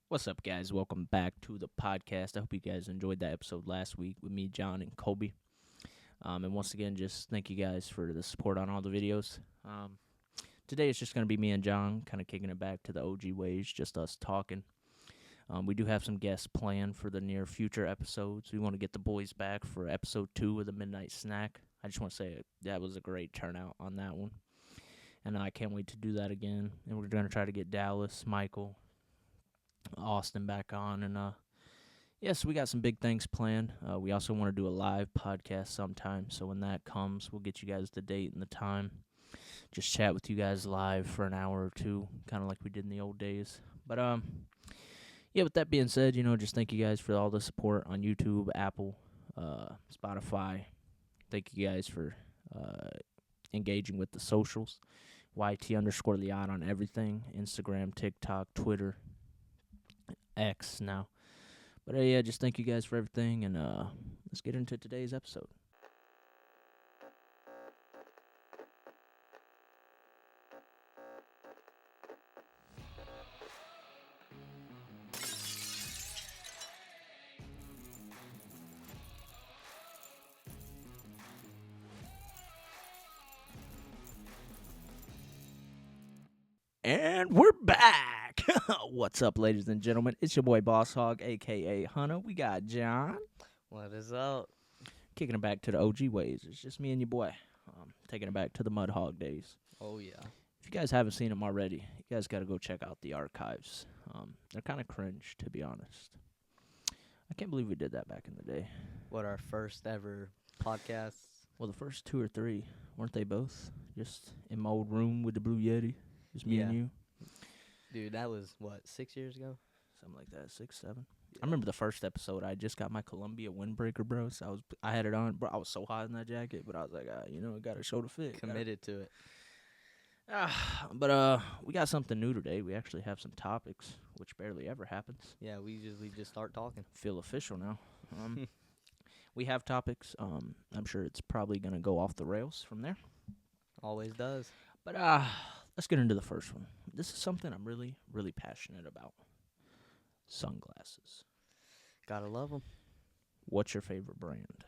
What's up, guys? Welcome back to the podcast. I hope you guys enjoyed that episode last week with me, John, and Kobe. And once again, just thank you guys for the support on all the videos. Today it's just going to be me and John kind of kicking it back to the OG ways, just us talking. We do have some guests planned for the near future episodes. We want to get the boys back for episode 2 of the Midnight Snack. I just want to say that was a great turnout on that one. And I can't wait to do that again. And we're going to try to get Dallas, Michael, Austin back on, and yes, we got some big things planned. We also want to do a live podcast sometime, so when that comes, we'll get you guys the date and the time. Just chat with you guys live for an hour or two, kind of like we did in the old days. But yeah, with that being said, just thank you guys for all the support on YouTube, Apple, Spotify. Thank you guys for engaging with the socials. YT_LIAT on everything: Instagram, TikTok, Twitter, X now. But yeah, just thank you guys for everything, and let's get into today's episode. And we're back. What's up, ladies and gentlemen? It's your boy Boss Hog, a.k.a. Hunter. We got John. What is up? Kicking it back to the OG ways. It's just me and your boy. Taking it back to the Mud Hog days. Oh, yeah. If you guys haven't seen them already, you guys got to go check out the archives. They're kind of cringe, to be honest. I can't believe we did that back in the day. What, our first ever podcast? Well, the first 2 or 3, weren't they both? Just in my old room with the Blue Yeti. Just me and you. Dude, that was, 6 years ago? Something like that, 6, 7. Yeah. I remember the first episode. I just got my Columbia windbreaker, bro. So I had it on, bro. I was so hot in that jacket, but I was like, I got to show the fit. Committed to it. But we got something new today. We actually have some topics, which barely ever happens. Yeah, we usually just start talking. Feel official now. We have topics. I'm sure it's probably gonna go off the rails from there. Always does. But let's get into the first one. This is something I'm really, really passionate about. Sunglasses. Gotta love them. What's your favorite brand?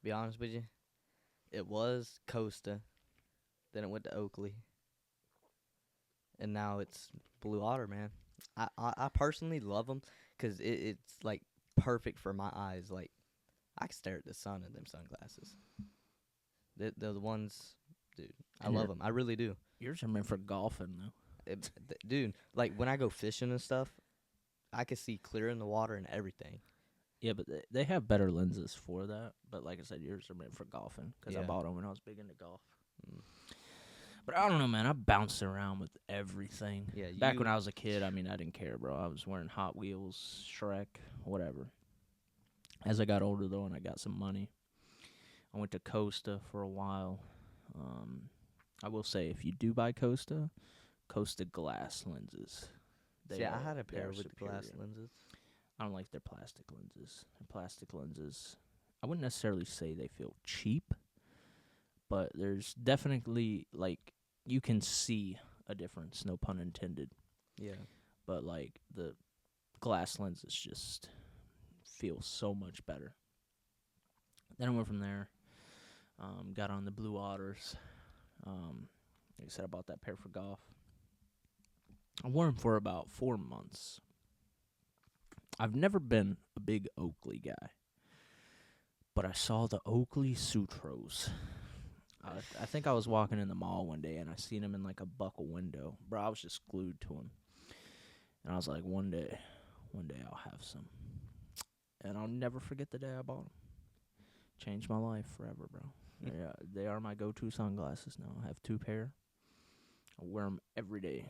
Be honest with you, it was Costa. Then it went to Oakley. And now it's Blue Otter, man. I personally love them because it's, like, perfect for my eyes. Like, I can stare at the sun in them sunglasses. They're the ones, dude, I love them. I really do. Yours are meant for golfing, though. Dude, like, when I go fishing and stuff, I can see clear in the water and everything. Yeah, but they have better lenses for that. But like I said, yours are meant for golfing because I Yeah. bought them when I was big into golf. But I don't know, man. I bounced around with everything. Yeah, Back when I was a kid, I didn't care, bro. I was wearing Hot Wheels, Shrek, whatever. As I got older, though, and I got some money, I went to Costa for a while. I will say, if you do buy Costa glass lenses. I had a pair with glass superior. lenses. I don't like their plastic lenses. Plastic lenses, I wouldn't necessarily say they feel cheap, but there's definitely, like, you can see a difference, no pun intended. Yeah. But, like, the glass lenses just feel so much better. Then I went from there, got on the Blue Otters. Like I said, I bought that pair for golf. I wore them for about 4 months. I've never been a big Oakley guy, but I saw the Oakley Sutros. I think I was walking in the mall one day, and I seen them in, like, a buckle window. Bro, I was just glued to them. And I was like, one day I'll have some. And I'll never forget the day I bought them. Changed my life forever, bro. They are my go-to sunglasses now. I have 2 pair. I wear them every day.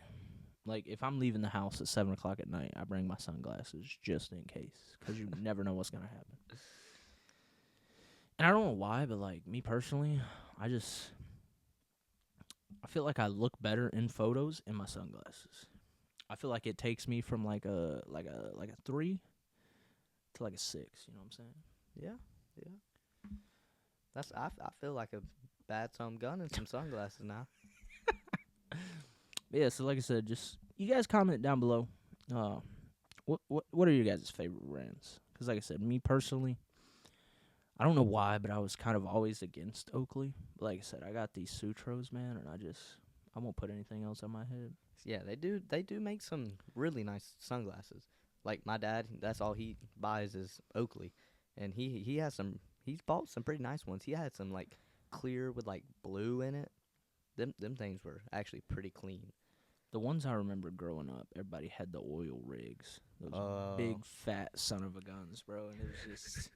Like, if I'm leaving the house at 7 o'clock at night, I bring my sunglasses just in case, because you never know what's going to happen. And I don't know why, but, like, me personally, I feel like I look better in photos in my sunglasses. I feel like it takes me from, like a 3 to, like, a 6, you know what I'm saying? Yeah. I feel like a bad some gun and some sunglasses now. But yeah, so like I said, just you guys comment down below What are your guys' favorite brands? Because like I said, me personally, I don't know why, but I was kind of always against Oakley. Like I said, I got these Sutros, man, and I won't put anything else on my head. Yeah, they do make some really nice sunglasses. Like my dad, that's all he buys is Oakley, and he's bought some pretty nice ones. He had some like clear with like blue in it. Them things were actually pretty clean. The ones I remember growing up, everybody had the oil rigs, those big fat son of a guns, bro, and it was just.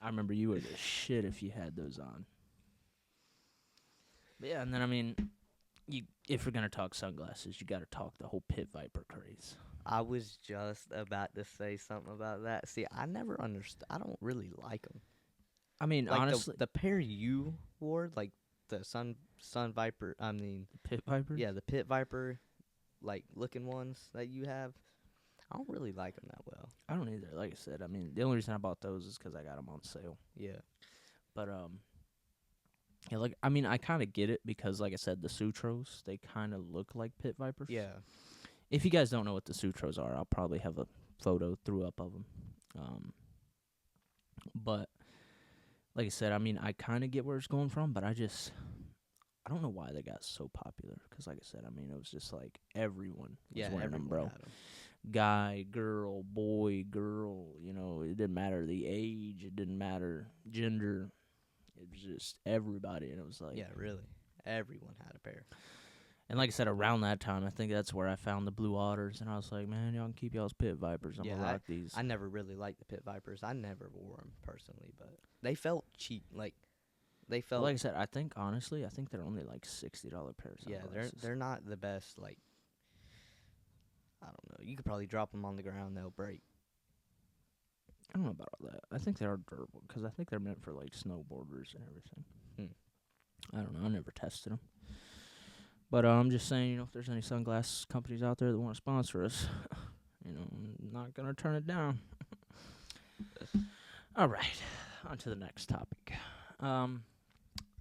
I remember you were the shit if you had those on. But yeah, and then I mean, if we're gonna talk sunglasses, you got to talk the whole Pit Viper craze. I was just about to say something about that. See, I never understood. I don't really like them. I mean, Like honestly, the pair you wore, like the Sun Viper. I mean, Pit Vipers. yeah, the Pit Viper, like looking ones that you have. I don't really like them that well. I don't either. Like I said, I mean, the only reason I bought those is because I got them on sale. Yeah. But yeah, like I mean, I kind of get it because, like I said, the Sutros they kind of look like Pit Vipers. Yeah. If you guys don't know what the Sutros are, I'll probably have a photo threw up of them. But like I said, I mean, I kind of get where it's going from, but I don't know why they got so popular. Because, like I said, I mean, it was just like everyone was wearing them, bro. Guy, girl, boy, girl. You know, it didn't matter the age. It didn't matter gender. It was just everybody, and it was like Yeah, really. Everyone had a pair. And like I said, around that time, I think that's where I found the Blue Otters, and I was like, man, y'all can keep y'all's Pit Vipers. I'm gonna rock these. I never really liked the Pit Vipers. I never wore them personally, but they felt cheap. Like they felt. Like I said, I think honestly, I think they're only like $60 pairs. Yeah, they're not the best. Like I don't know. You could probably drop them on the ground; they'll break. I don't know about all that. I think they are durable because I think they're meant for like snowboarders and everything. I don't know. I never tested them. But I'm just saying, you know, if there's any sunglass companies out there that want to sponsor us, you know, I'm not going to turn it down. All right, on to the next topic.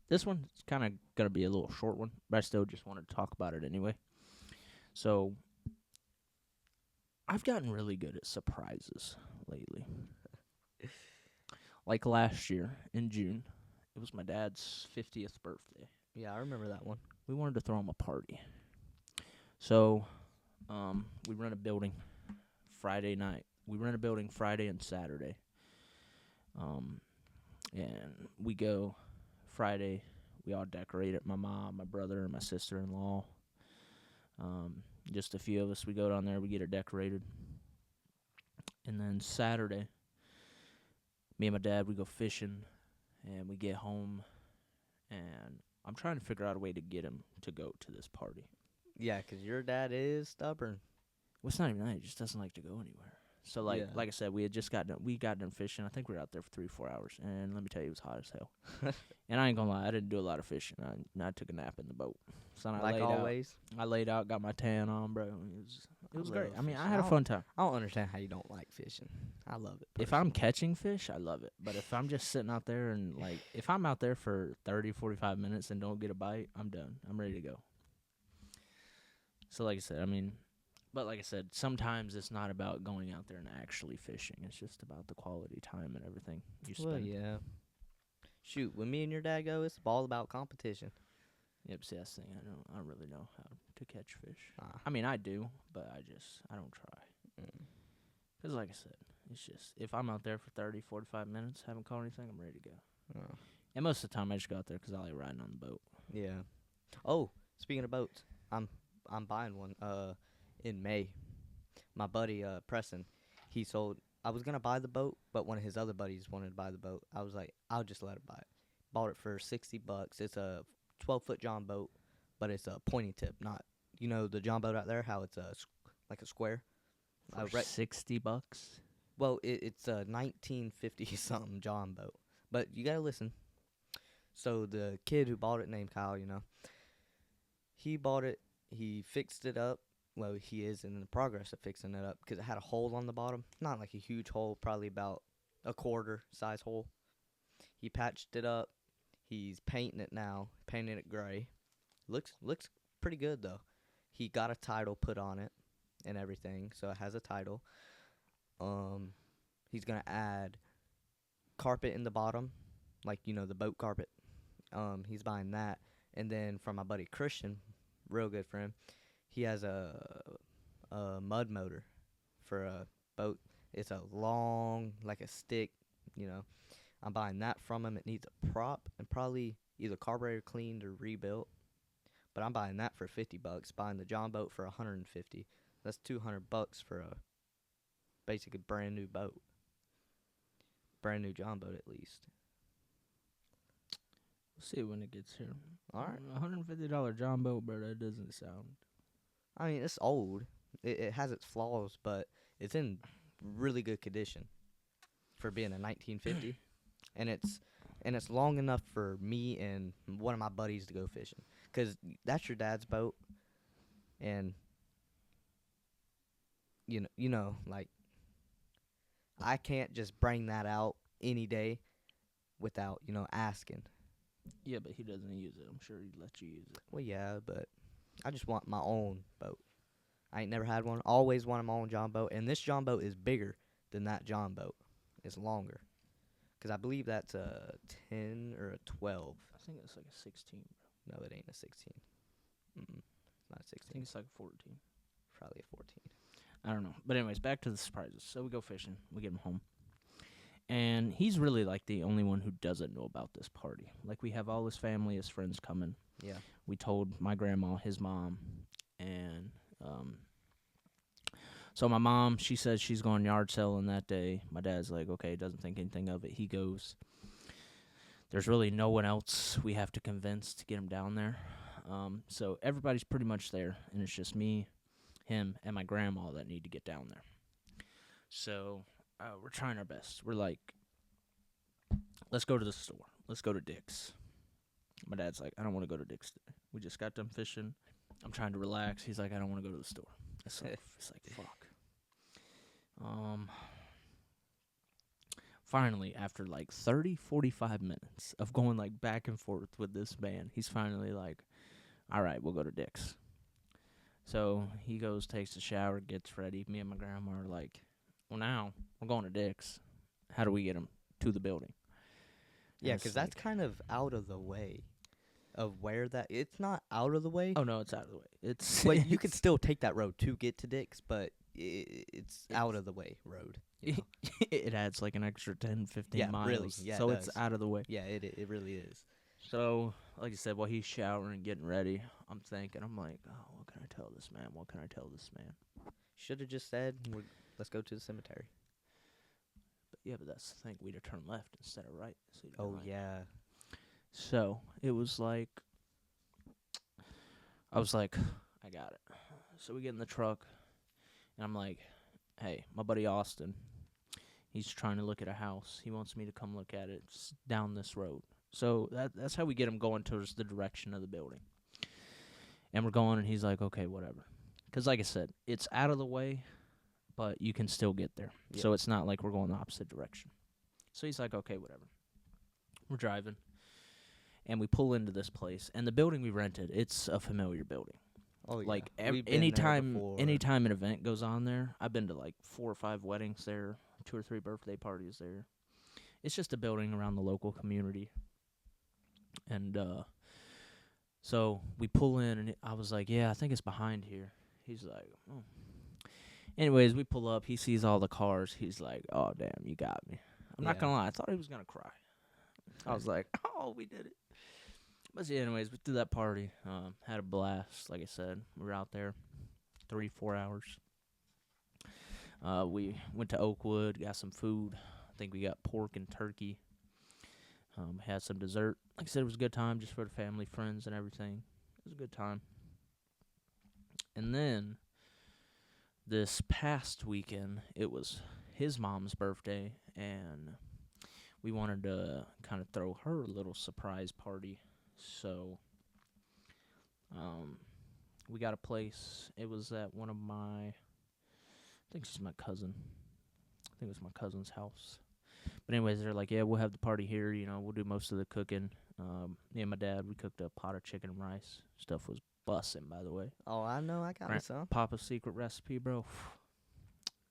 This one's kind of going to be a little short one, but I still just wanted to talk about it anyway. So, I've gotten really good at surprises lately. Like last year in June, it was my dad's 50th birthday. Yeah, I remember that one. We wanted to throw him a party. So, we rent a building Friday night. We rent a building Friday and Saturday. And we go Friday. We all decorate it. My mom, my brother, and my sister-in-law. Just a few of us. We go down there. We get it decorated. And then Saturday, me and my dad, we go fishing. And we get home. And I'm trying to figure out a way to get him to go to this party. Yeah, 'cause your dad is stubborn. Well, it's not even that. He just doesn't like to go anywhere. So, like I said, we got done fishing. I think we were out there for 3-4 hours. And let me tell you, it was hot as hell. And I ain't gonna lie, I didn't do a lot of fishing. I took a nap in the boat. So I Like always. I laid out, got my tan on, bro. It was great. I mean, fishing. I had a fun time. I don't understand how you don't like fishing. I love it. If I'm catching fish, I love it. But if I'm just sitting out there and, like, if I'm out there for 30, 45 minutes and don't get a bite, I'm done. I'm ready to go. So, like I said, I mean, but like I said, sometimes it's not about going out there and actually fishing. It's just about the quality time and everything you spend. Well, yeah. Shoot, when me and your dad go, it's all about competition. Yep, see, that's the thing. I don't really know how to catch fish. Ah. I mean, I do, but I don't try. Because, like I said, it's just, if I'm out there for 30, 45 minutes, haven't caught anything, I'm ready to go. Oh. And most of the time, I just go out there because I like riding on the boat. Yeah. Oh, speaking of boats, I'm buying one in May. My buddy Preston, I was gonna buy the boat, but one of his other buddies wanted to buy the boat. I was like, I'll just let him buy it. Bought it for $60. It's a 12-foot John boat, but it's a pointy tip, not the John boat out there, how it's like a square. For $60? Well, it's a 1950 something John boat, but you gotta listen. So the kid who bought it, named Kyle, he bought it. He fixed it up. Well, he is in the progress of fixing it up because it had a hole on the bottom. Not like a huge hole, probably about a quarter size hole. He patched it up. He's painting it now, painting it gray. Looks pretty good, though. He got a title put on it. and everything, so it has a title. He's gonna add carpet in the bottom, like the boat carpet. He's buying that, and then from my buddy Christian, real good friend, he has a mud motor for a boat. It's a long, like a stick, you know. I'm buying that from him. It needs a prop and probably either carburetor cleaned or rebuilt. But I'm buying that for $50. Buying the John boat for 150. That's $200 for a basically brand new boat. Brand new John boat at least. We'll see when it gets here. All right. $150 John boat, bro. That doesn't sound. I mean, it's old. It has its flaws, but it's in really good condition for being a 1950. and it's long enough for me and one of my buddies to go fishing. 'Cause that's your dad's boat, and like I can't just bring that out any day without asking. Yeah, but he doesn't use it. I'm sure he'd let you use it. Well, yeah, but I just want my own boat. I ain't never had one. Always wanted my own John boat, and this John boat is bigger than that John boat. It's longer, 'cause I believe that's a 10 or a 12. I think it's like a 16, bro. No, it ain't a 16. Not a I 16. think it's like a 14. Probably a 14. I don't know. But anyways, back to the surprises. So we go fishing. We get him home. And he's really like the only one who doesn't know about this party. Like we have all his family, his friends coming. Yeah. We told my grandma, his mom, and so my mom, she says she's going yard selling that day. My dad's like, okay, doesn't think anything of it. He goes. There's really no one else we have to convince to get him down there. So everybody's pretty much there, and it's just me, him, and my grandma that need to get down there. So we're trying our best. We're like, let's go to the store. Let's go to Dick's. My dad's like, I don't want to go to Dick's today. We just got done fishing. I'm trying to relax. He's like, I don't want to go to the store. It's like fuck. Finally, after like 30, 45 minutes of going like back and forth with this man, he's finally like, all right, we'll go to Dick's. So he goes, takes a shower, gets ready. Me and my grandma are like, well, now we're going to Dick's. How do we get him to the building? Yeah, because that's kind of out of the way of where that. It's not out of the way. Oh, no, it's out of the way. It's Well, you could still take that road to get to Dick's, but it's out of the way road. It adds like an extra 10, 15 miles. Really. Yeah, so it it's does. out of the way. Yeah, it really is. So, like I said, while he's showering, getting ready, I'm thinking, I'm like, oh, what can I tell this man? What can I tell this man? Should have just said, let's go to the cemetery. But yeah, but that's the thing. We'd have turned left instead of right. So he'd have Oh, been like- yeah. So it was like, I was like, I got it. So we get in the truck, and I'm like, hey, my buddy Austin, he's trying to look at a house. He wants me to come look at it. It's down this road. So that's how we get him going towards the direction of the building. And we're going, and he's like, okay, whatever. Because like I said, it's out of the way, but you can still get there. Yeah. So it's not like we're going the opposite direction. So he's like, okay, whatever. We're driving. And we pull into this place, and the building we rented, it's a familiar building. Oh, yeah. Like We've been there before. anytime an event goes on there, I've been to like 4 or 5 weddings there, 2 or 3 birthday parties there. It's just a building around the local community. And so we pull in, and I was like, yeah, I think it's behind here. He's like, oh. Anyways, we pull up. He sees all the cars. He's like, oh, damn, you got me. I'm not going to lie. I thought he was going to cry. I was like, oh, we did it. But yeah, anyways, we did that party. Had a blast. Like I said, we were out there 3-4 hours. We went to Oakwood, got some food. I think we got pork and turkey. Had some dessert. Like I said, it was a good time just for the family, friends, and everything. It was a good time. And then this past weekend, it was his mom's birthday, and we wanted to kind of throw her a little surprise party. So we got a place. It was at one of my, I think she's my cousin. I think it was my cousin's house. But anyways, they're like, yeah, we'll have the party here. You know, we'll do most of the cooking. Me and my dad, we cooked a pot of chicken and rice. Stuff was bussin', by the way. Oh, I know. I got me some. Papa's secret recipe, bro.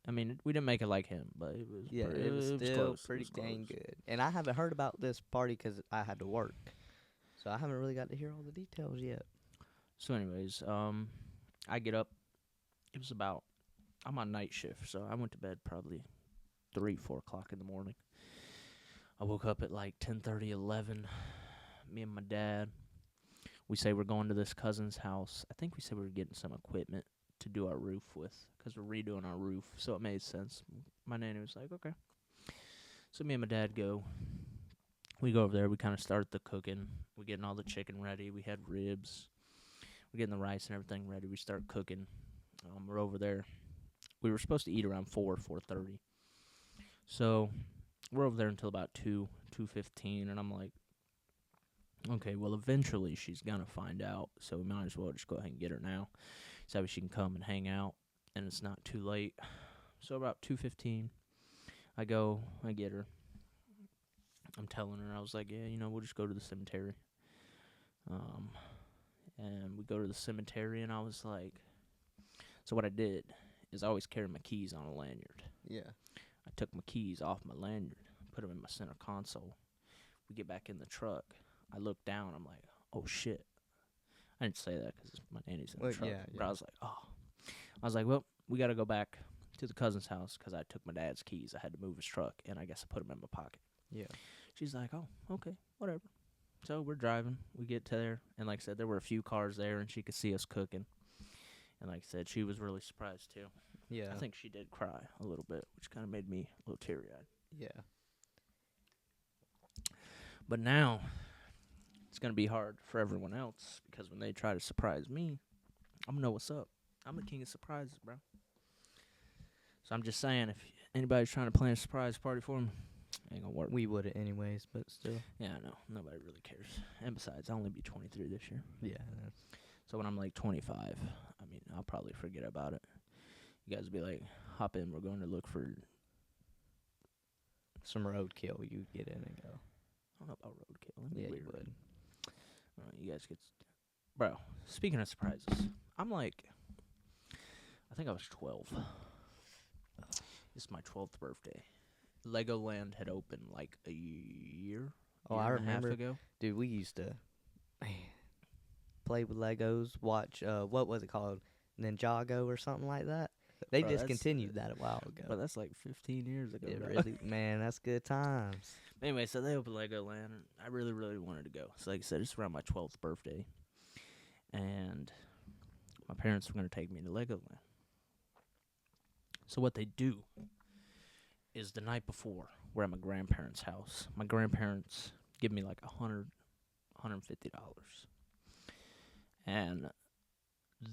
I mean, we didn't make it like him, but it was It was still close. pretty It was dang close. good. And I haven't heard about this party because I had to work, so I haven't really got to hear all the details yet. So, anyways, I get up. It was about, I'm on night shift, so I went to bed probably 3, 4 o'clock in the morning. I woke up at like 10:30, 11. Me and my dad, we say we're going to this cousin's house. I think we said we were getting some equipment to do our roof with, because we're redoing our roof, so it made sense. My nanny was like, okay. So me and my dad go. We go over there. We kind of start the cooking. We're getting all the chicken ready. We had ribs. We're getting the rice and everything ready. We start cooking. We're over there. We were supposed to eat around 4:30. So we're over there until about 2:15, and I'm like, okay, well, eventually she's going to find out, so we might as well just go ahead and get her now, so she can come and hang out, and it's not too late. So about 2:15, I go, I get her. I'm telling her, I was like, yeah, we'll just go to the cemetery. And we go to the cemetery, and I was like, so what I did is I always carry my keys on a lanyard. Yeah. I took my keys off my lanyard, put them in my center console. We get back in the truck. I look down. I'm like, oh, shit. I didn't say that because my nanny's in the truck. Yeah. But I was like, oh. I was like, well, we got to go back to the cousin's house because I took my dad's keys. I had to move his truck, and I guess I put them in my pocket. Yeah. She's like, oh, okay, whatever. So we're driving. We get to there, and like I said, there were a few cars there, and she could see us cooking. And like I said, she was really surprised, too. Yeah. I think she did cry a little bit, which kind of made me a little teary-eyed. Yeah. But now, it's going to be hard for everyone else, because when they try to surprise me, I'm going to know what's up. I'm the king of surprises, bro. So I'm just saying, if anybody's trying to plan a surprise party for me, ain't going to work. We would it anyways, but still. Yeah, I know. Nobody really cares. And besides, I'll only be 23 this year. Yeah. So when I'm like 25, I mean, I'll probably forget about it. You guys will be like, hop in. We're going to look for some roadkill. You get in and go. I don't know about roadkill. That'd be Yeah, weird. you would. You guys get... Bro, speaking of surprises, I'm like... I think I was 12. It's my 12th birthday. Legoland had opened like a year I and a half remember. ago. Dude, we used to play with Legos, watch, what was it called? Ninjago or something like that? They Bro, discontinued that a while ago. But that's like 15 years ago. It bro. really, man, that's good times. Anyway, so they opened Legoland, and I really, really wanted to go. So like I said, it's around my 12th birthday. And my parents were going to take me to Legoland. So what they do is the night before, we're at my grandparents' house. My grandparents give me like $150. And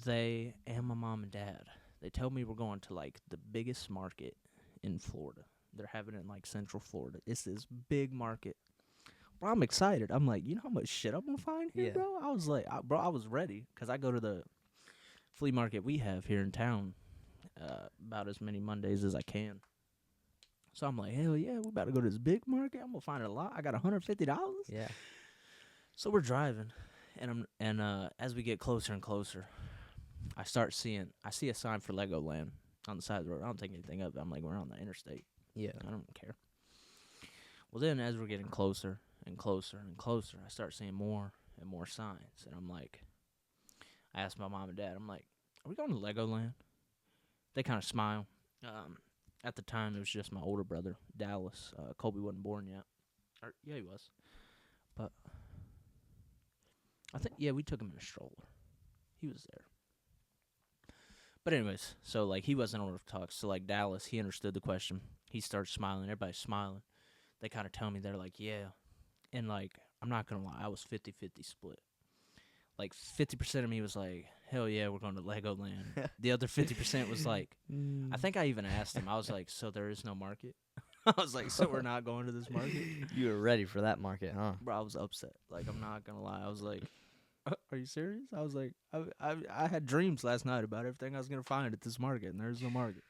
they and my mom and dad, they tell me we're going to like the biggest market in Florida. They're having it in like Central Florida. It's this big market. Bro, I'm excited. I'm like, you know how much shit I'm going to find here, Yeah. bro? I was like, I was ready because I go to the flea market we have here in town about as many Mondays as I can. So I'm like, hell yeah, we about to go to this big market. I'm going to find a lot. I got $150. Yeah. So we're driving, and as we get closer and closer, I see a sign for Legoland on the side of the road. I don't think anything of it. I'm like, we're on the interstate. Yeah. I don't care. Well, then as we're getting closer and closer and closer, I start seeing more and more signs. And I'm like, I asked my mom and dad, I'm like, are we going to Legoland? They kind of smile. At the time, it was just my older brother, Dallas. Colby wasn't born yet. Yeah, he was. But I think, we took him in a stroller. He was there. But anyways, so, like, he wasn't able to talk. So, like, Dallas, he understood the question. He starts smiling. Everybody's smiling. They kind of tell me, they're like, yeah. And, like, I'm not going to lie. I was 50-50 split. Like, 50% of me was like, hell yeah, we're going to Legoland. The other 50% was like, I think I even asked him. I was like, so there is no market? I was like, so we're not going to this market? You were ready for that market, huh? Bro, I was upset. Like, I'm not going to lie. I was like, are you serious? I was like, I had dreams last night about everything I was going to find at this market, and there's no market.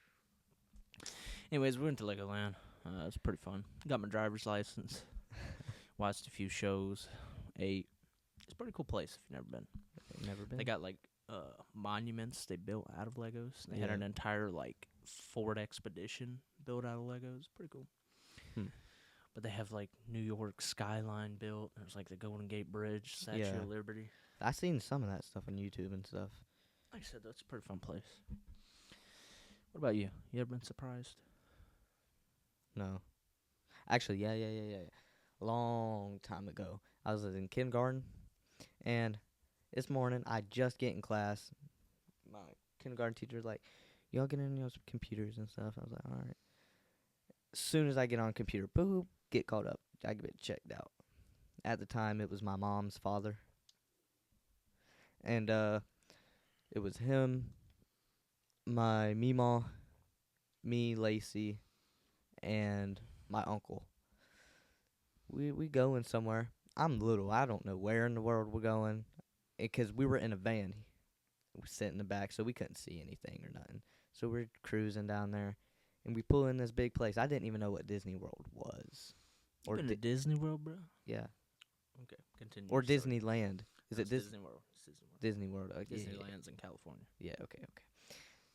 Anyways, we went to Legoland. It was pretty fun. Got my driver's license. Watched a few shows. Ate. It's a pretty cool place if you've never been. Never been. They got like monuments they built out of Legos. They had Yeah. an entire like Ford Expedition built out of Legos. Pretty cool. Hmm. But they have like New York skyline built. There's like the Golden Gate Bridge, Statue Yeah. of Liberty. I seen some of that stuff on YouTube and stuff. Like I said, that's a pretty fun place. What about you? You ever been surprised? No. Actually, yeah. Long time ago, I was in kindergarten, and this morning I just get in class. My kindergarten teacher's like, "Y'all get in your computers and stuff." I was like, "All right." As soon as I get on computer, boop, get called up. I get checked out. At the time, it was my mom's father, and it was him, my meemaw, me, Lacey, and my uncle. We going somewhere. I'm little. I don't know where in the world we're going, because we were in a van. We sit in the back, so we couldn't see anything or nothing. So we're cruising down there, and we pull in this big place. I didn't even know what Disney World was. Or been to Disney World, bro? Yeah. Okay, continue. Or Sorry. Disneyland. Is No, it it's Disney World? It's Disney World. Disney World? Yeah. Disneyland's in California. Yeah, okay.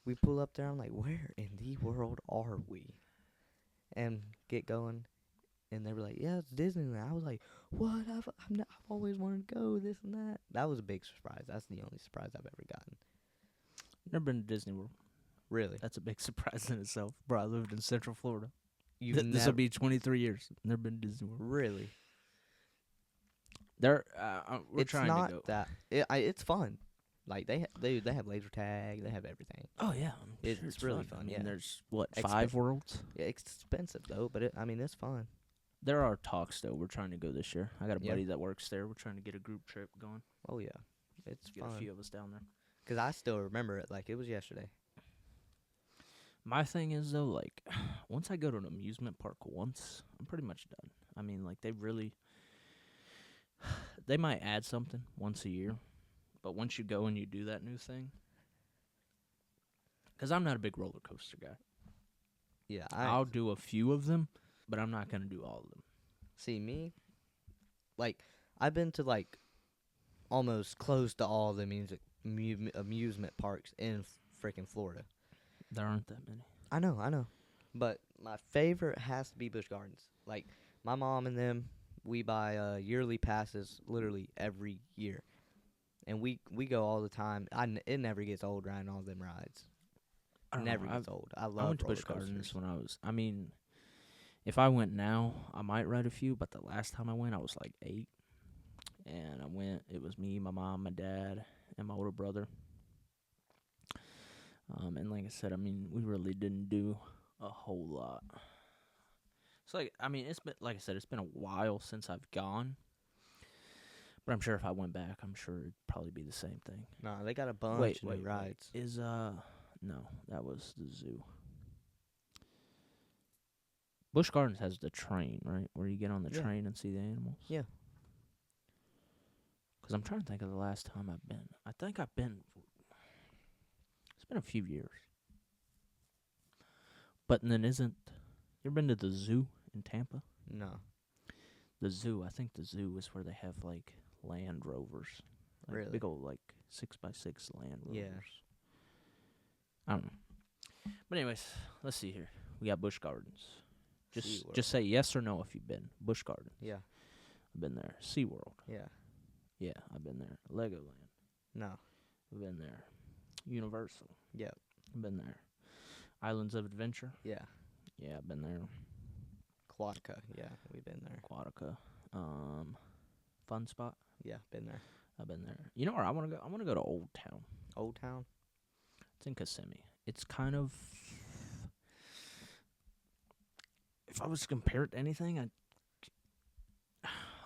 We pull up there. I'm like, where in the world are we? And get going. And they were like, yeah, it's Disneyland. I was like, what? I've always wanted to go, this and that. That was a big surprise. That's the only surprise I've ever gotten. Never been to Disney World. Really? That's a big surprise in itself. Bro, I lived in Central Florida. You've This will be 23 years. Never been to Disney World. Really? We're It's trying not to go. that. It's fun. Like they have laser tag. They have everything. Oh yeah, It's really fun. I mean, Yeah. there's what 5 worlds. Yeah, it's expensive though, but it's fun. There are talks though. We're trying to go this year. I got a Yeah. buddy that works there. We're trying to get a group trip going. Oh yeah, it's Get a fun. few of us down there. 'Cause I still remember it like it was yesterday. My thing is though, like, once I go to an amusement park once, I'm pretty much done. I mean, like they might add something once a year, but once you go and you do that new thing, because I'm not a big roller coaster guy. Yeah, I'll do a few of them, but I'm not gonna do all of them. see me. Like I've been to like almost close to all the amusement parks in freaking Florida. There aren't that many. I know. But my favorite has to be Busch Gardens. Like my mom and them, we buy yearly passes literally every year, and we go all the time. It never gets old riding all them rides. I don't Never know. gets old. I love I went to roller Busch Gardens coasters. when I was. I mean, if I went now, I might ride a few. But the last time I went, I was like 8, and I went. It was me, my mom, my dad, and my older brother. And like I said, I mean, we really didn't do a whole lot. It's like, I mean, it's been, like I said, it's been a while since I've gone. But I'm sure if I went back, I'm sure it'd probably be the same thing. Nah, they got a bunch of new rides. No, that was the zoo. Busch Gardens has the train, right? Where you get on the Yeah. train and see the animals. Yeah. Because I'm trying to think of the last time I've been. I think I've been. It's been a few years. But then isn't. You ever been to the zoo in Tampa? No. The zoo. I think the zoo is where they have like Land Rovers. Like Really? big old like 6x6 Land Rovers. Yeah. I don't know. But anyways, let's see here. We got Busch Gardens. SeaWorld. Just say yes or no if you've been. Busch Gardens. Yeah. I've been there. SeaWorld. Yeah. Yeah, I've been there. Legoland. No. I've been there. Universal. Yeah. I've been there. Islands of Adventure. Yeah. Yeah, I've been there. Quadica. Yeah, we've been there. Aquatica. Fun Spot. Yeah, been there. I've been there. You know where I want to go? I want to go to Old Town. Old Town. It's in Kissimmee. It's kind of. If I was to compare it to anything, I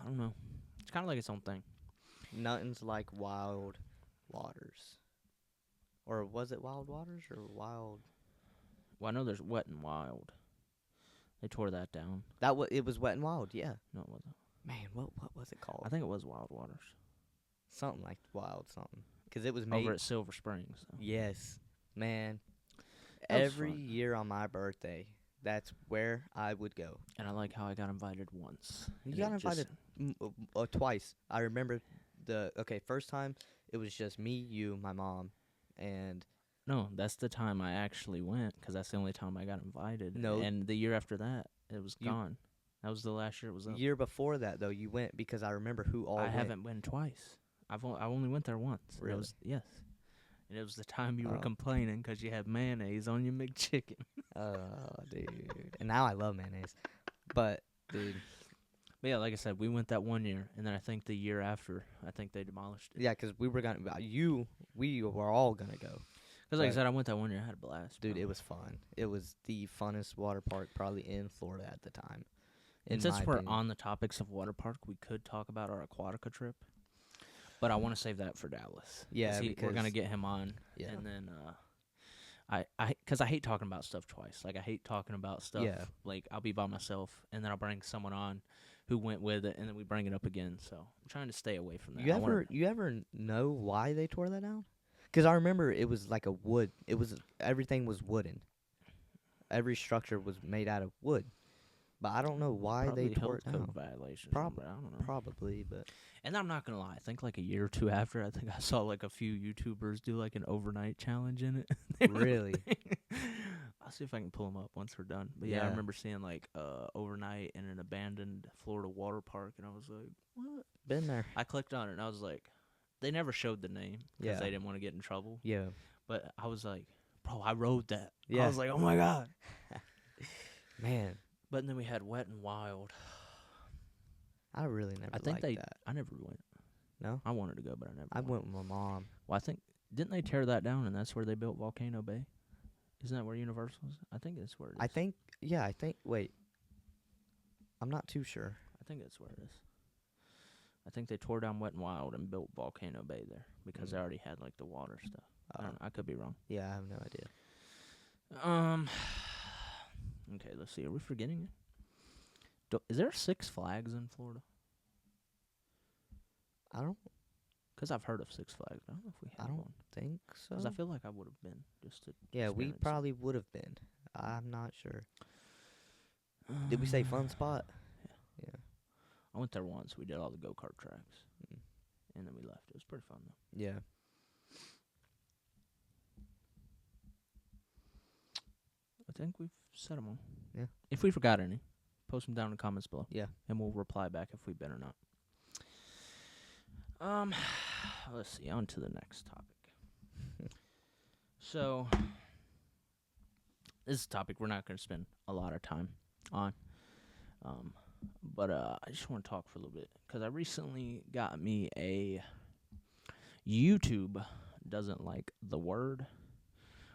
don't know. It's kind of like its own thing. Nothing's like Wild Waters. Or was it Wild Waters or Wild? Well, I know there's Wet and Wild. They tore that down. It was Wet and Wild. Yeah. No, it wasn't. Man, what was it called? I think it was Wild Waters. Something like Wild something. 'Cause it was made. Over at Silver Springs. Though. Yes, man. That was Every fun. year on my birthday, that's where I would go. And I like how I got invited once. You And got it just- invited twice. I remember First time it was just me, you, my mom, and No, that's the time I actually went because that's the only time I got invited. No. And the year after that, it was You- gone. That was the last year it was up. year before that though you went because I remember who all I went. haven't been twice. I only went there once. And Really? Yes. And it was the time you were Oh. complaining because you had mayonnaise on your McChicken. Oh, dude. And now I love mayonnaise. But, dude, But yeah, like I said, we went that one year, and then I think the year after, I think they demolished it. yeah, because we were going to, we were all going to go. Because like I But- said, I went that one year, I had a blast. Dude, bro. it was fun. It was the funnest water park probably in Florida at the time. And since we're on the topics of water park, we could talk about our Aquatica trip. But I want to save that for Dallas. Yeah, we're because- gonna get him on, Yeah. and then because I hate talking about stuff twice. Like I hate talking about stuff. Yeah. Like I'll be by myself, and then I'll bring someone on who went with it, and then we bring it up again. So I'm trying to stay away from that. You ever know why they tore that down? Because I remember it was like a wood. Everything was wooden. Every structure was made out of wood. But I don't know why they tore it down. Code violations. Prob- I don't know. Probably, but And I'm not gonna lie. I think like a year or two after, I think I saw like a few YouTubers do like an overnight challenge in it. They were- Really? I'll see if I can pull them up once we're done. But yeah, I Yeah. remember seeing like overnight in an abandoned Florida water park, and I was like, what? been there. I clicked on it, and I was like, they never showed the name because Yeah. they didn't want to get in trouble. Yeah. But I was like, bro, I rode that. Yeah. I was like, oh my god. Man, But then we had Wet and Wild. I really never I think liked they. that. I never went. No? I wanted to go, but I never. I went with my mom. Well, I think didn't they tear that down, and that's where they built Volcano Bay? Isn't that where Universal is? I think that's where it is. Wait. I'm not too sure. I think that's where it is. I think they tore down Wet and Wild and built Volcano Bay there because they already had like the water stuff. I don't know. I could be wrong. Yeah, I have no idea. Okay, let's see. Are we forgetting it? Is there Six Flags in Florida? I don't Because I've heard of Six Flags. But I don't know if we have one. think so. Because I feel like I would have been just to. Yeah, we experience it. probably would have been. I'm not sure. Did we say fun spot? Yeah. I went there once. We did all the go-kart tracks. Mm. And then we left. It was pretty fun, though. Yeah. I think we've said them all. Yeah. If we forgot any, post them down in the comments below. Yeah. And we'll reply back if we've been or not. Let's see. On to the next topic. So, this is a topic we're not going to spend a lot of time on. But I just want to talk for a little bit. Because I recently got me a YouTube doesn't like the word.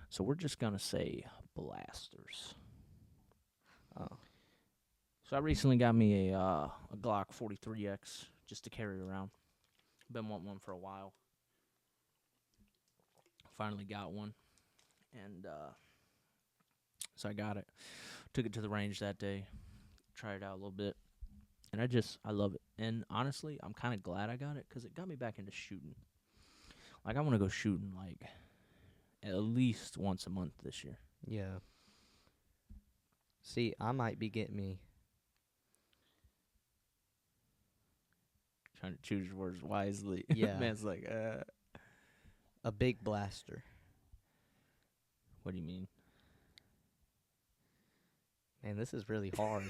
So we're just going to say blasters. Oh. So I recently got me a Glock 43X just to carry around. Been wanting one for a while. Finally got one. And so I got it. Took it to the range that day. Tried it out a little bit. And I love it. And honestly, I'm kind of glad I got it because it got me back into shooting. Like, I want to go shooting, like, at least once a month this year. Yeah. See, I might be getting me. Trying to choose your words wisely. Yeah. Man's like, A big blaster. what do you mean? Man, this is really hard.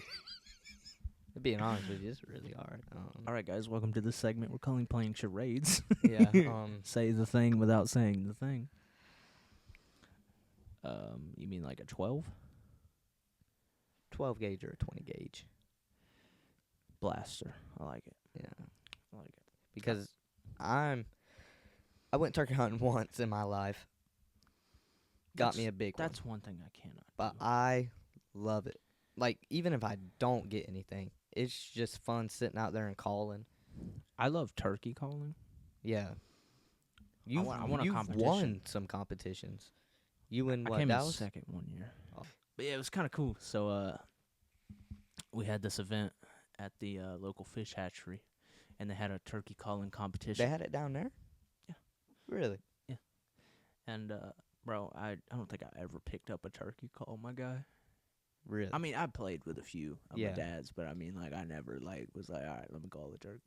Being honest with you, it's really hard. All right, guys, welcome to this segment. We're calling playing charades. Yeah. Say the thing without saying the thing. You mean like a 12? 12 gauge or a 20 gauge. Blaster. I like it. Yeah. I like it. Because I went turkey hunting once in my life. Got me a big one. That's one thing I cannot But do. I love it. Like, even if I don't get anything, it's just fun sitting out there and calling. I love turkey calling. Yeah. I want a you've competition. won some competitions. You in I what, came in Dallas? second one year. Oh. But yeah, it was kind of cool. So we had this event at the local fish hatchery, and they had a turkey calling competition. They had it down there? Yeah. Really? And bro, I don't think I ever picked up a turkey call, my guy. Really? I mean, I played with a few of Yeah. my dad's, but I mean, like, I never, like, was like, all right, let me call the turkey.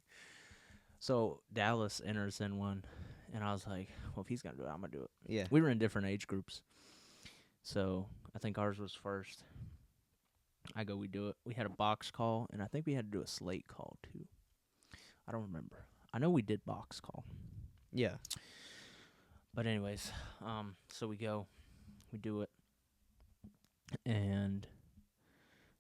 So Dallas enters in one, and I was like, well, if he's gonna do it, I'm gonna do it. Yeah. We were in different age groups, so I think ours was first. We do it. We had a box call, and I think we had to do a slate call too. I don't remember. I know we did box call. Yeah. But anyways, so we go, we do it, and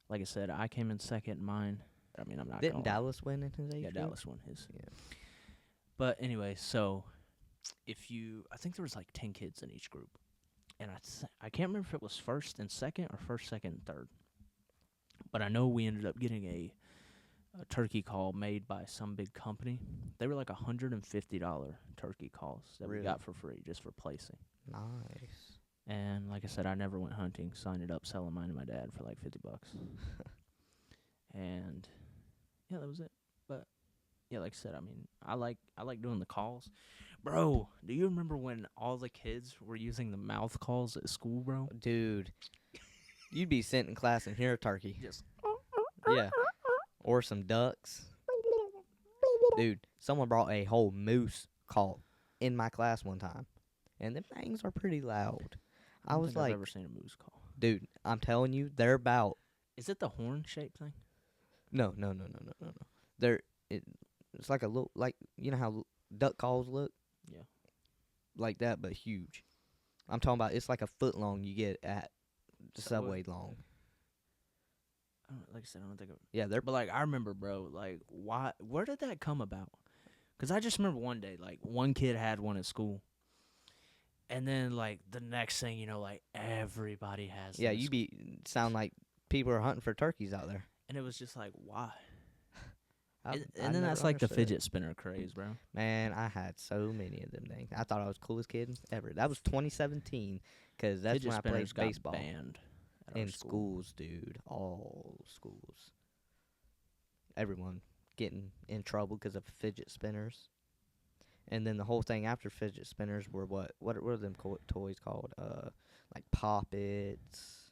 like I said, I came in second in mine. I mean, I'm not Didn't gonna lie. Dallas win in his age Yeah, group? Dallas won his. Yeah. But anyway, so I think there was like 10 kids in each group, and I can't remember if it was first and second or first, second, and third. But I know we ended up getting a turkey call made by some big company. They were like $150 turkey calls that we Really? got for free just for placing. Nice. And like I said, I never went hunting, so I ended up selling mine to my dad for like $50. And yeah, that was it. But yeah, like I said, I mean, I like doing the calls. Bro, do you remember when all the kids were using the mouth calls at school, bro? Dude, you'd be sitting in class and hear a turkey. Just Yeah. Or some ducks. Dude, someone brought a whole moose call in my class one time. And them things are pretty loud. I don't was think I've like, ever seen a moose call. dude, I'm telling you, they're about Is it the horn shaped thing? no. It's like a little, like, you know how duck calls look? Yeah. Like that, but huge. I'm talking about it's like a foot long you get at the Subway long. Like I said, I don't think. Yeah, they're But like I remember, bro. Like why? Where did that come about? Because I just remember one day, like one kid had one at school, and then like the next thing you know, like everybody has. yeah. them at You be sound like people are hunting for turkeys out there. and it was just like why? I And then never that's like the understood. fidget spinner craze, bro. Man, I had so many of them things. I thought I was the coolest kid ever. That was 2017, because that's Fidget when I played spinners got baseball banned at our in school. schools, dude. All schools. Everyone getting in trouble because of fidget spinners. And then the whole thing after fidget spinners were what were them toys called? Like Poppets.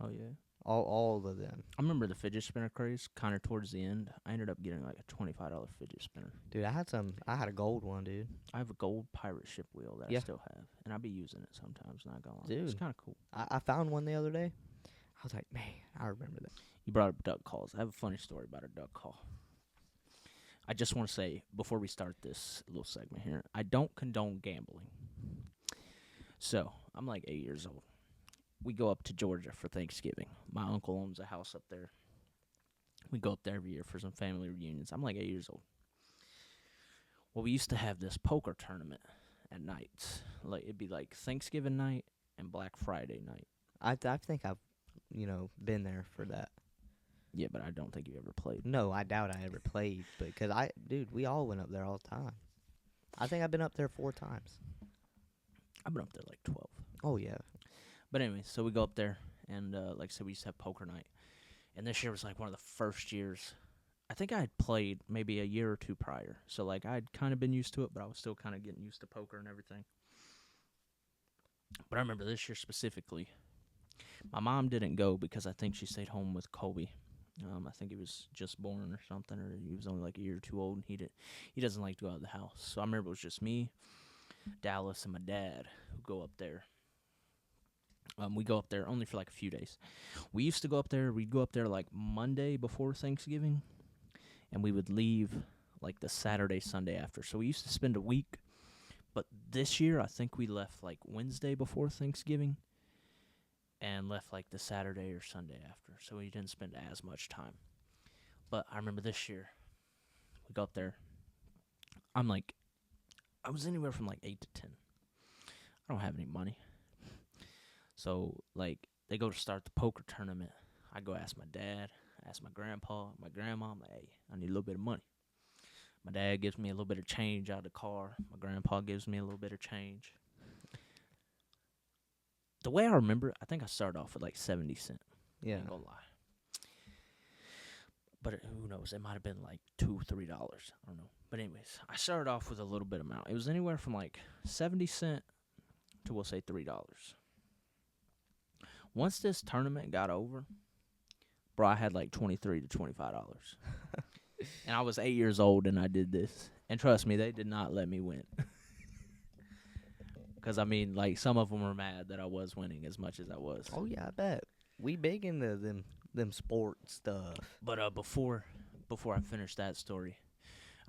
Oh yeah. All of them. I remember the fidget spinner craze. Kind of towards the end, I ended up getting like a $25 fidget spinner. Dude, I had a gold one, dude. I have a gold pirate ship wheel that Yeah. I still have, and I be using it sometimes. Not gonna lie, it's Dude. kind of cool. I found one the other day. I was like, man, I remember that. You brought up duck calls. I have a funny story about a duck call. I just want to say before we start this little segment here, I don't condone gambling. So I'm like 8 years old. We go up to Georgia for Thanksgiving. My uncle owns a house up there. We go up there every year for some family reunions. I'm like 8 years old. Well, we used to have this poker tournament at nights. Like it'd be like Thanksgiving night and Black Friday night. I think I've been there for that. Yeah, but I don't think you ever played. No, I doubt I ever played, because dude, we all went up there all the time. I think I've been up there 4 times. I've been up there like 12. Oh yeah. But anyway, so we go up there, and like I said, we used to have poker night. And this year was like one of the first years. I think I had played maybe a year or two prior. So like I'd kind of been used to it, but I was still kind of getting used to poker and everything. But I remember this year specifically, my mom didn't go because I think she stayed home with Colby. I think he was just born or something, or he was only like a year or two old, and he doesn't like to go out of the house. So I remember it was just me, Dallas, and my dad who go up there. We go up there only for like a few days. We used to go up there. We'd go up there like Monday before Thanksgiving, and we would leave like the Saturday, Sunday after. So we used to spend a week. But this year, I think we left like Wednesday before Thanksgiving and left like the Saturday or Sunday after. So we didn't spend as much time. But I remember this year, we got up there. I was anywhere from like 8 to 10. I don't have any money. So, like, they go to start the poker tournament. I go ask my dad, ask my grandpa, my grandma. I'm like, hey, I need a little bit of money. My dad gives me a little bit of change out of the car. My grandpa gives me a little bit of change. The way I remember it, I think I started off with like 70 cents. Yeah. Ain't gonna lie. But who knows? It might have been like $2, $3. I don't know. But anyways, I started off with a little bit amount. It was anywhere from like 70 cents to, we'll say, $3. Once this tournament got over, bro, I had like $23 to $25. And I was 8 years old and I did this. And trust me, they did not let me win. Because, I mean, like, some of them were mad that I was winning as much as I was. Oh yeah, I bet. We big into them sports stuff. But before I finished that story,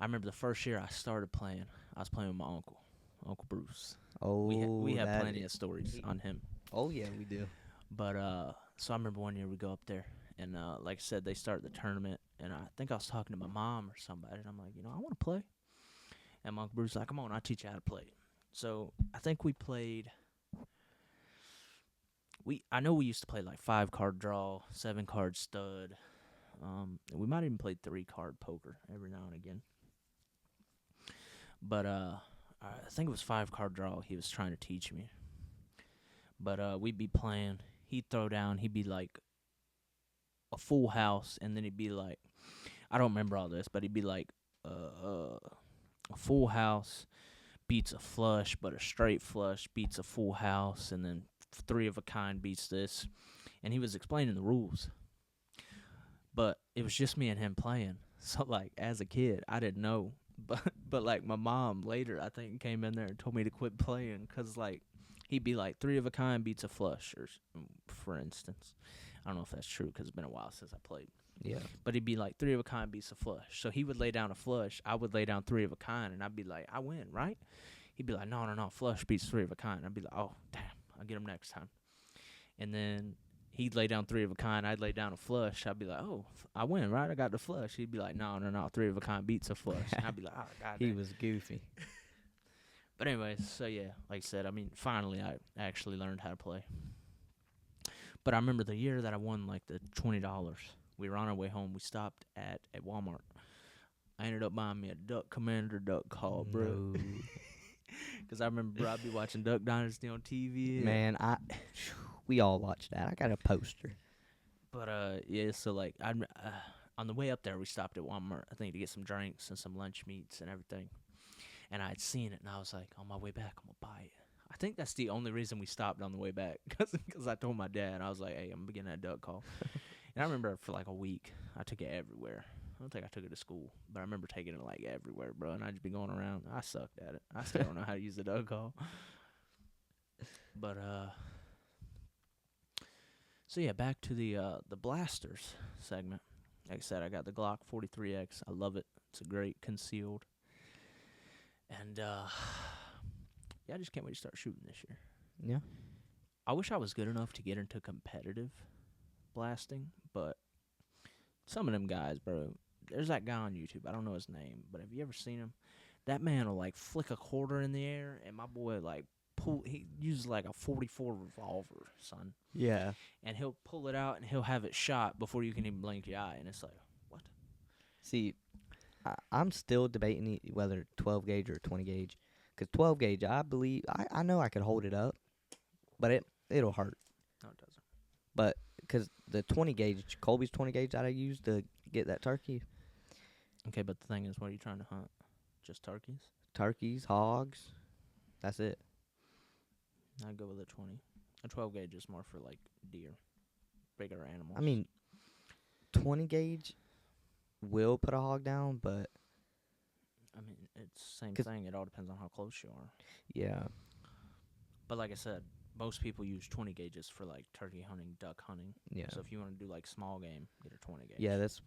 I remember the first year I started playing, I was playing with my Uncle Bruce. Oh, We have that plenty of stories on him. Oh yeah, we do. But so I remember one year we go up there, and like I said, they start the tournament, and I think I was talking to my mom or somebody, and I'm like, I want to play. And my Uncle Bruce was like, come on, I'll teach you how to play. So I think we played. I know we used to play like 5-card draw, 7-card stud. We might even play 3-card poker every now and again. But I think it was 5-card draw he was trying to teach me. But we'd be playing. He'd throw down. He'd be like a full house, and then he'd be like, I don't remember all this, but he'd be like a full house beats a flush, but a straight flush beats a full house, and then 3 of a kind beats this. And he was explaining the rules. But it was just me and him playing. So, like, as a kid, I didn't know. But like, my mom later, I think, came in there and told me to quit playing because, like, he'd be like, 3 of a kind beats a flush, or for instance. I don't know if that's true because it's been a while since I played. Yeah. But he'd be like, 3 of a kind beats a flush. So he would lay down a flush. I would lay down 3 of a kind, and I'd be like, I win, right? He'd be like, no, flush beats 3 of a kind. I'd be like, oh, damn, I'll get him next time. And then he'd lay down 3 of a kind. I'd lay down a flush. I'd be like, oh, I win, right? I got the flush. He'd be like, no, 3 of a kind beats a flush. And I'd be like, oh, God. He was goofy. But anyways, so yeah, like I said, I mean, finally I actually learned how to play. But I remember the year that I won like the $20. We were on our way home. We stopped at Walmart. I ended up buying me a Duck Commander duck call, bro. Because I remember I'd be watching Duck Dynasty on TV. Man, we all watched that. I got a poster. But yeah, so like on the way up there, we stopped at Walmart, I think, to get some drinks and some lunch meats and everything. And I had seen it, and I was like, on my way back, I'm gonna buy it. I think that's the only reason we stopped on the way back, because I told my dad, I was like, hey, I'm beginning that duck call. And I remember for like a week, I took it everywhere. I don't think I took it to school, but I remember taking it like everywhere, bro. And I'd just be going around. I sucked at it. I still don't know how to use the duck call. But so yeah, back to the blasters segment. Like I said, I got the Glock 43X. I love it. It's a great concealed. And yeah, I just can't wait to start shooting this year. Yeah. I wish I was good enough to get into competitive blasting, but some of them guys, bro. There's that guy on YouTube. I don't know his name, but have you ever seen him? That man will like flick a quarter in the air, and my boy like he uses like a 44 revolver, son. Yeah. And he'll pull it out and he'll have it shot before you can even blink your eye, and it's like, what? See, I'm still debating whether 12 gauge or 20 gauge, because 12 gauge, I believe I know I could hold it up, but it'll hurt. No, it doesn't. But because the 20 gauge, Colby's 20 gauge that I used to get that turkey. Okay, but the thing is, what are you trying to hunt? Just turkeys? Turkeys, hogs. That's it. I'd go with a 20. A 12 gauge is more for like deer, bigger animals. I mean, 20 gauge will put a hog down, but I mean, it's the same thing. It all depends on how close you are. yeah. But like I said, most people use 20 gauges for like turkey hunting, duck hunting. Yeah. So if you want to do like small game, get a 20 gauge. Yeah, that's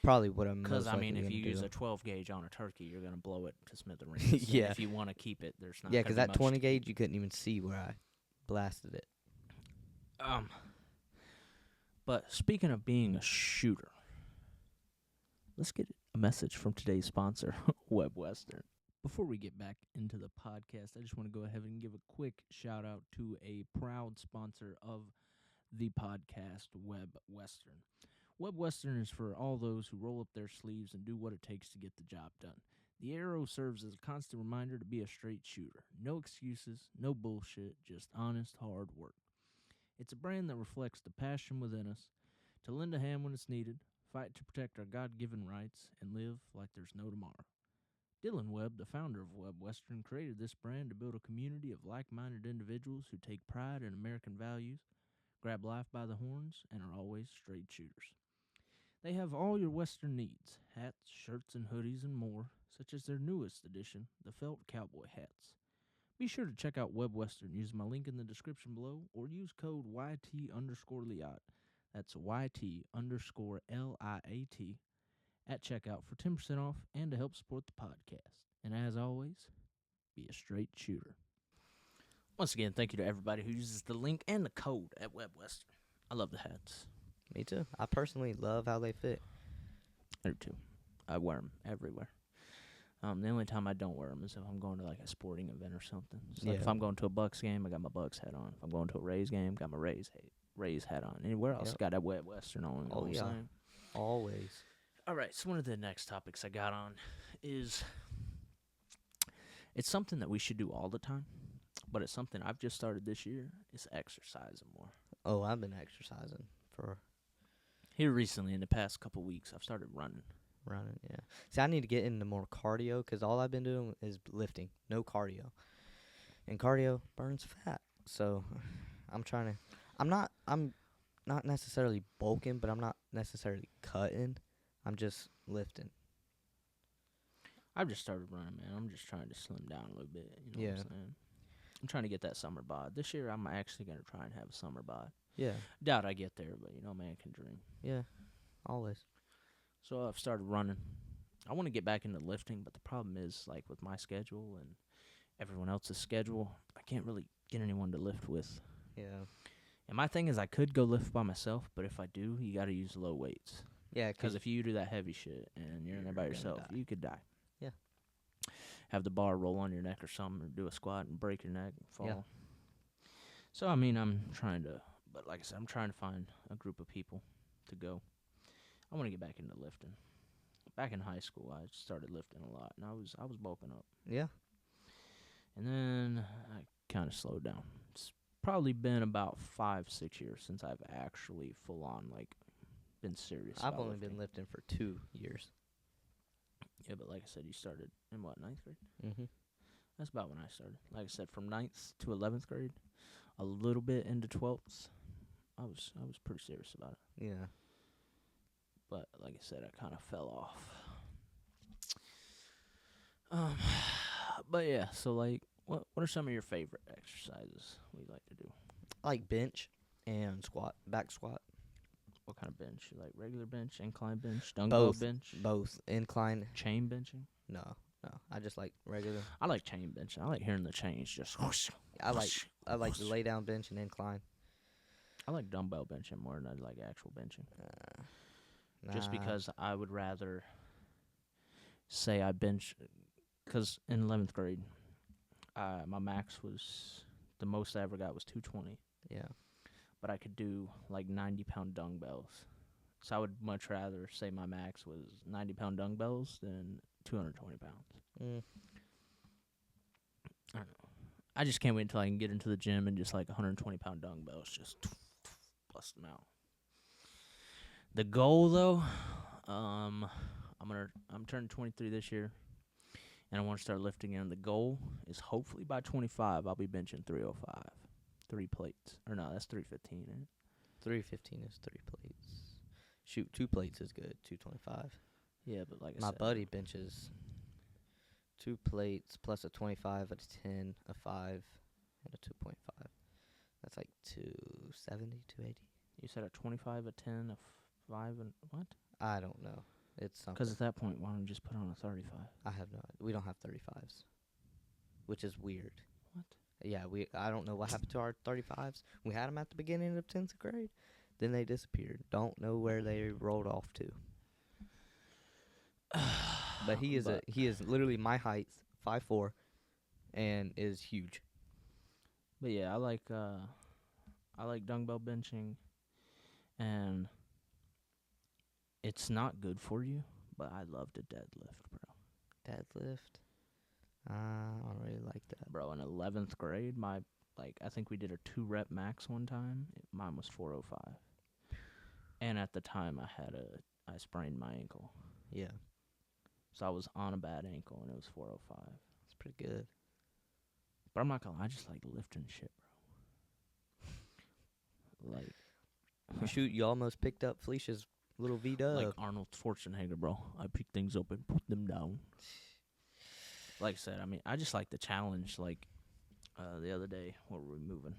probably what I'm. Because Because I mean, if you use do. a 12 gauge on a turkey, you're gonna blow it to smithereens. Yeah. And if you want to keep it, there's not. Yeah, because because that 20 gauge, you couldn't even see where I blasted it. But speaking of being a shooter, let's get a message from today's sponsor, Web Western. Before we get back into the podcast, I just want to go ahead and give a quick shout out to a proud sponsor of the podcast, Web Western. Web Western is for all those who roll up their sleeves and do what it takes to get the job done. The arrow serves as a constant reminder to be a straight shooter. No excuses, no bullshit, just honest, hard work. It's a brand that reflects the passion within us to lend a hand when it's needed, fight to protect our God-given rights, and live like there's no tomorrow. Dylan Webb, the founder of Web Western, created this brand to build a community of like-minded individuals who take pride in American values, grab life by the horns, and are always straight shooters. They have all your Western needs: hats, shirts, and hoodies, and more, such as their newest edition, the felt cowboy hats. Be sure to check out Web Western using my link in the description below or use code YT_LIAT. That's YT_LIAT at checkout for 10% off and to help support the podcast. And as always, be a straight shooter. Once again, thank you to everybody who uses the link and the code at Web Western. I love the hats. Me too. I personally love how they fit. I do too. I wear them everywhere. The only time I don't wear them is if I'm going to like a sporting event or something. So like if I'm going to a Bucks game, I got my Bucks hat on. If I'm going to a Rays game, got my Rays hat on. Anywhere else, got that Web Western on. You know what I'm saying? Always. All right, so one of the next topics I got on is it's something that we should do all the time, but it's something I've just started this year, is exercising more. Oh, I've been exercising for... Here recently, in the past couple weeks, I've started running. Yeah. See, I need to get into more cardio because all I've been doing is lifting, no cardio. And cardio burns fat. So I'm not necessarily bulking, but I'm not necessarily cutting. I'm just lifting. I've just started running, man. I'm just trying to slim down a little bit. You know what I'm saying? I'm trying to get that summer bod. This year, I'm actually going to try and have a summer bod. Yeah. Doubt I get there, but, man can dream. Yeah, always. So I've started running. I want to get back into lifting, but the problem is, like, with my schedule and everyone else's schedule, I can't really get anyone to lift with. Yeah. And my thing is I could go lift by myself, but if I do, you got to use low weights. Yeah, because if you do that heavy shit and you're in there by yourself, you could die. Yeah. Have the bar roll on your neck or something, or do a squat and break your neck and fall. Yeah. So, I'm trying to, but like I said, I'm trying to find a group of people to go. I want to get back into lifting. Back in high school, I started lifting a lot, and I was bulking up. Yeah. And then I kind of slowed down. It's probably been about 5-6 years since I've actually full on, like, been serious I've about only lifting. been lifting for 2 years. Yeah, but like I said, you started in what, 9th grade? Mm-hmm. That's about when I started. Like I said, from 9th to 11th grade, a little bit into 12th, I was pretty serious about it. Yeah. But like I said, I kind of fell off. But yeah, so like, what are some of your favorite exercises we like to do? I like bench and squat, back squat. What kind of bench? You like regular bench, incline bench, dumbbell bench? Both. Incline. Chain benching? No. I just like regular. I like chain benching. I like hearing the chains just whoosh. I like the lay down bench and incline. I like dumbbell benching more than I like actual benching. Nah. Just because I would rather say I bench, because in 11th grade, my max was, the most I ever got was 220. Yeah. But I could do like 90-pound dumbbells. So I would much rather say my max was 90-pound dumbbells than 220 pounds. I don't know. I just can't wait until I can get into the gym and just like 120-pound dumbbells, just bust them out. The goal, though, I'm turning 23 this year, and I want to start lifting again. The goal is hopefully by 25, I'll be benching 305, 3 plates. Or no, that's 315, ain't it? 315 is 3 plates. Shoot, 2 plates is good. 225. Yeah, but like I My said, buddy benches 2 plates plus a 25, a 10, a 5, and a 2.5. That's like 270, 280. you said a 25, a 10, a 5, and what? I don't know. It's something. Because at that point, why don't you just put on a 35? I have no idea. We don't have 35s, which is weird. What? Yeah, I don't know what happened to our 35s. We had them at the beginning of 10th grade. Then they disappeared. Don't know where they rolled off to. But he is literally my height, 5'4", and is huge. But yeah, I like dumbbell benching, and it's not good for you, but I love to deadlift, bro. Deadlift? I don't really like that. Bro, in 11th grade, I think we did a 2-rep max one time. Mine was 405. And at the time, I sprained my ankle. Yeah. So I was on a bad ankle, and it was 405. It's pretty good. But I'm not gonna lie, I just like lifting shit, bro. Like, Shoot, you almost picked up Felicia's Little V Like Dub. Arnold Schwarzenegger, bro. I pick things up and put them down. Like I said, I mean, I just like the challenge. Like the other day, what were we moving?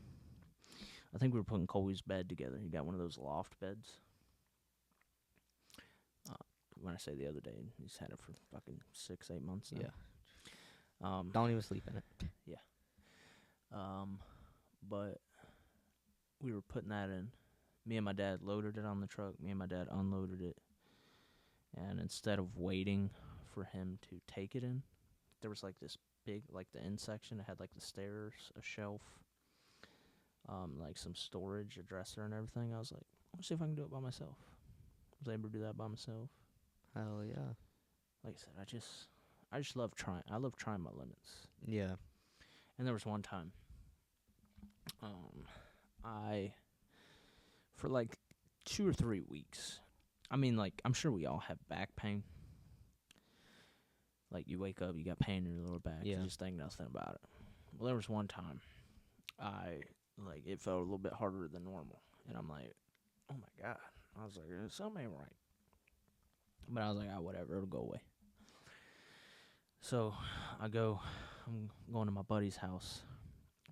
I think we were putting Colby's bed together. He got one of those loft beds. When I say the other day, he's had it for fucking 6-8 months now. Yeah. Don't even sleep in it. But we were putting that in. Me and my dad loaded it on the truck. Me and my dad unloaded it. And instead of waiting for him to take it in, there was like this big, like the end section. It had like the stairs, a shelf, like some storage, a dresser, and everything. I was like, let's see if I can do it by myself. I was able to do that by myself. Hell yeah. Like I said, I just love trying. I love trying my limits. Yeah. And there was one time, for like 2 or 3 weeks, I mean, like, I'm sure we all have back pain. Like, you wake up, you got pain in your lower back, Yeah. you just think nothing about it. Well, there was one time, it felt a little bit harder than normal. And I'm like, oh my God. I was like, something ain't right. But I was like, whatever, it'll go away. So, I'm going to my buddy's house.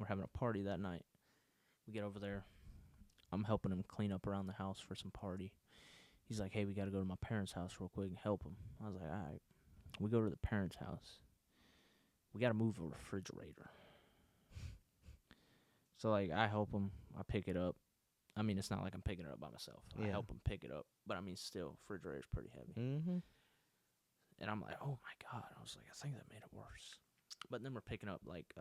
We're having a party that night. We get over there. I'm helping him clean up around the house for some party. He's like, hey, we got to go to my parents' house real quick and help him. I was like, all right. We go to the parents' house. We got to move a refrigerator. So, like, I help him. I pick it up. I mean, it's not like I'm picking it up by myself. Yeah. I help him pick it up. But, I mean, still, refrigerator's pretty heavy. Mm-hmm. And I'm like, oh, my God. I was like, I think that made it worse. But then we're picking up, like,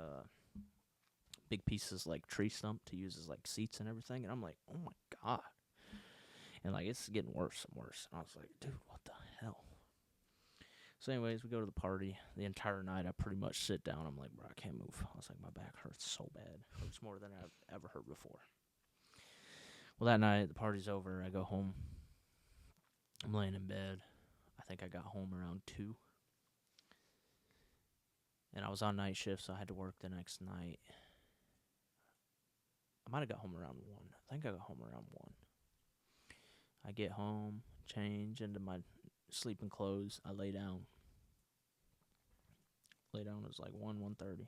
big pieces, like, tree stump to use as, like, seats and everything. And I'm like, oh, my God. And, like, it's getting worse and worse. And I was like, dude, what the hell? So, anyways, we go to the party. The entire night, I pretty much sit down. I'm like, bro, I can't move. I was like, my back hurts so bad. It hurts more than I've ever hurt before. Well, that night, the party's over. I go home. I'm laying in bed. I think I got home around 2. And I was on night shift, so I had to work the next night. I might have got home around 1. I think I got home around 1. I get home, change into my sleeping clothes. I lay down. It was like 1:30.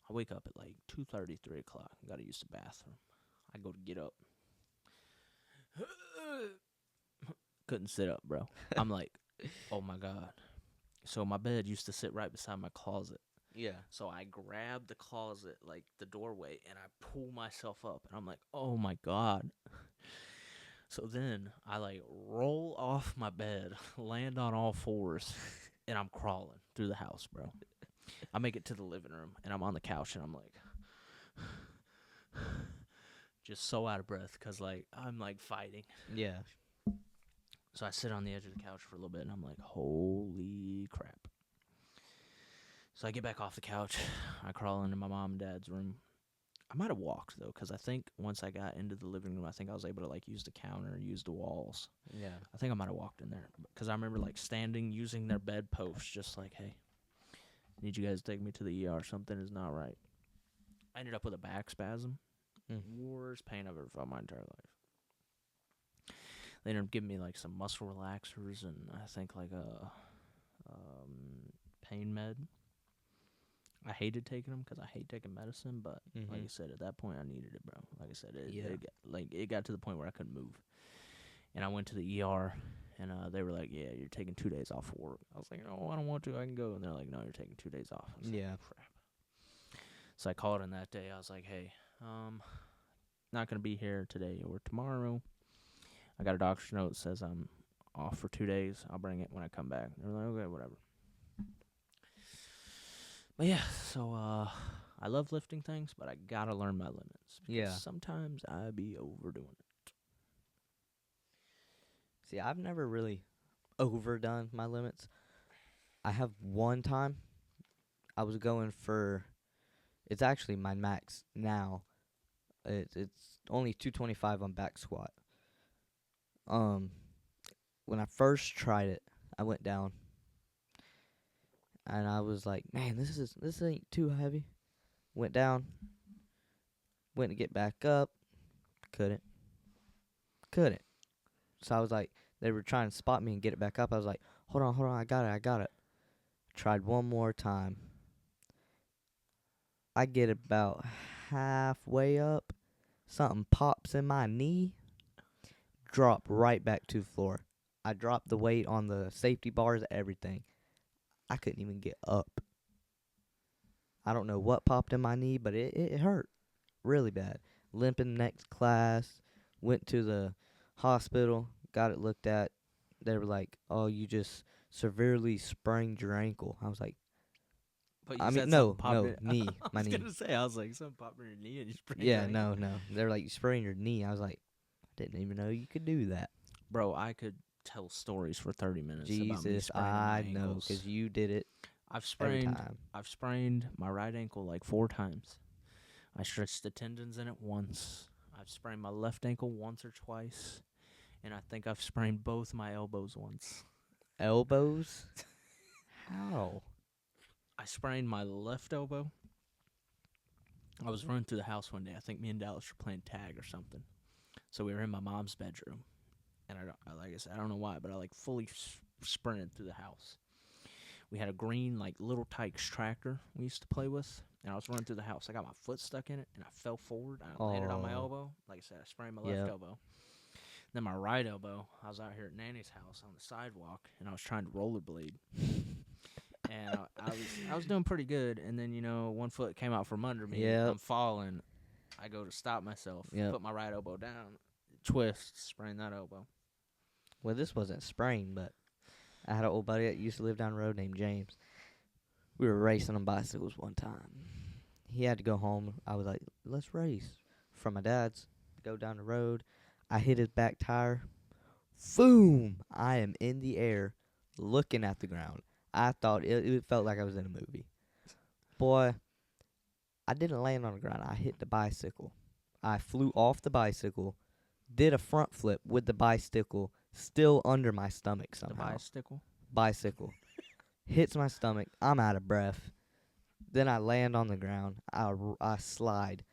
I wake up at like 2:30, 3 o'clock. I gotta use the bathroom. I go to get up. Couldn't sit up, bro. I'm like, oh my God. So my bed used to sit right beside my closet. Yeah. So I grab the closet, like the doorway, and I pull myself up. And I'm like, oh my God. So then I like roll off my bed, land on all fours, and I'm crawling through the house, bro. I make it to the living room, and I'm on the couch, and I'm like, just so out of breath, because, like, I'm, like, fighting. Yeah. So I sit on the edge of the couch for a little bit, and I'm like, holy crap. So I get back off the couch. I crawl into my mom and dad's room. I might have walked, though, because I think once I got into the living room, I think I was able to, like, use the counter, use the walls. Yeah. I think I might have walked in there, because I remember, like, standing, using their bed posts, just like, hey, I need you guys to take me to the ER. Something is not right. I ended up with a back spasm. Worst pain I've ever felt my entire life. They ended up giving me, like, some muscle relaxers and I think, like, a pain med. I hated taking them because I hate taking medicine, but like I said, at that point, I needed it, bro. Like I said, it got to the point where I couldn't move. And I went to the ER, and they were like, yeah, you're taking 2 days off of work. I was like, no, I don't want to. I can go. And they're like, no, you're taking 2 days off. I was like, crap. So I called in that day. I was like, hey, not going to be here today or tomorrow. I got a doctor's note that says I'm off for 2 days. I'll bring it when I come back. They were like, okay, whatever. But yeah, so I love lifting things, but I got to learn my limits. Because sometimes I be overdoing it. See, I've never really overdone my limits. I have one time I was going for, it's actually my max now. It's only 225 on back squat. When I first tried it, I went down, and I was like, man, this ain't too heavy. Went down, went to get back up, couldn't. So I was like, They were trying to spot me and get it back up. I was like, hold on, I got it. Tried one more time. I get about halfway up. Something pops in my knee. Drop right back to the floor. I dropped the weight on the safety bars, everything. I couldn't even get up. I don't know what popped in my knee, but it hurt really bad. Limping next class. Went to the hospital. Got it looked at. They were like, oh, you just severely sprained your ankle. I was like, But you I mean, said no, something popped no, in. knee, I my was knee. gonna say, I was like, something popped in your knee and you sprained Yeah, your ankle. no. They were like, you sprained your knee. I was like, I didn't even know you could do that. Bro, I could tell stories for 30 minutes about me Jesus, spraining I my know, ankles. 'cause you did it I've every sprained time. I've sprained my right ankle like 4 times. I stretched the tendons in it once. I've sprained my left ankle once or twice. And I think I've sprained both my elbows once. Elbows? How? I sprained my left elbow. I was running through the house one day. I think me and Dallas were playing tag or something. So we were in my mom's bedroom. And like I said, I don't know why, but I like fully sprinted through the house. We had a green, like, Little Tykes tractor we used to play with, and I was running through the house. I got my foot stuck in it, and I fell forward. I landed on my elbow. Like I said, I sprained my left elbow. Then my right elbow, I was out here at Nanny's house on the sidewalk, and I was trying to rollerblade. And I was doing pretty good, and then, one foot came out from under me. Yep. I'm falling. I go to stop myself, put my right elbow down, twist, sprain that elbow. Well, this wasn't sprained, but I had an old buddy that used to live down the road named James. We were racing on bicycles one time. He had to go home. I was like, let's race. From my dad's, go down the road. I hit his back tire. Boom! I am in the air looking at the ground. I thought it felt like I was in a movie. Boy, I didn't land on the ground. I hit the bicycle. I flew off the bicycle, did a front flip with the bicycle still under my stomach somehow. The Bicycle. Hits my stomach. I'm out of breath. Then I land on the ground. I slide.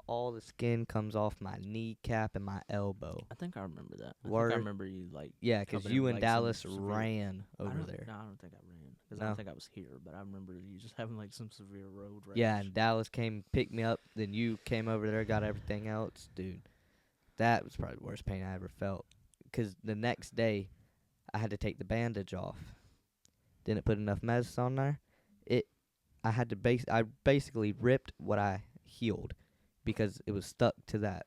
All the skin comes off my kneecap and my elbow. I think I remember that. I Word. think I remember you, like... Yeah, because you and Dallas ran over there. No, I don't think I ran. Because I don't think I was here. But I remember you just having, like, some severe road rage. Yeah, and Dallas came picked me up. Then you came over there, got everything else. Dude, that was probably the worst pain I ever felt. Because the next day, I had to take the bandage off. Didn't put enough medicine on there. I basically ripped what I healed because it was stuck to that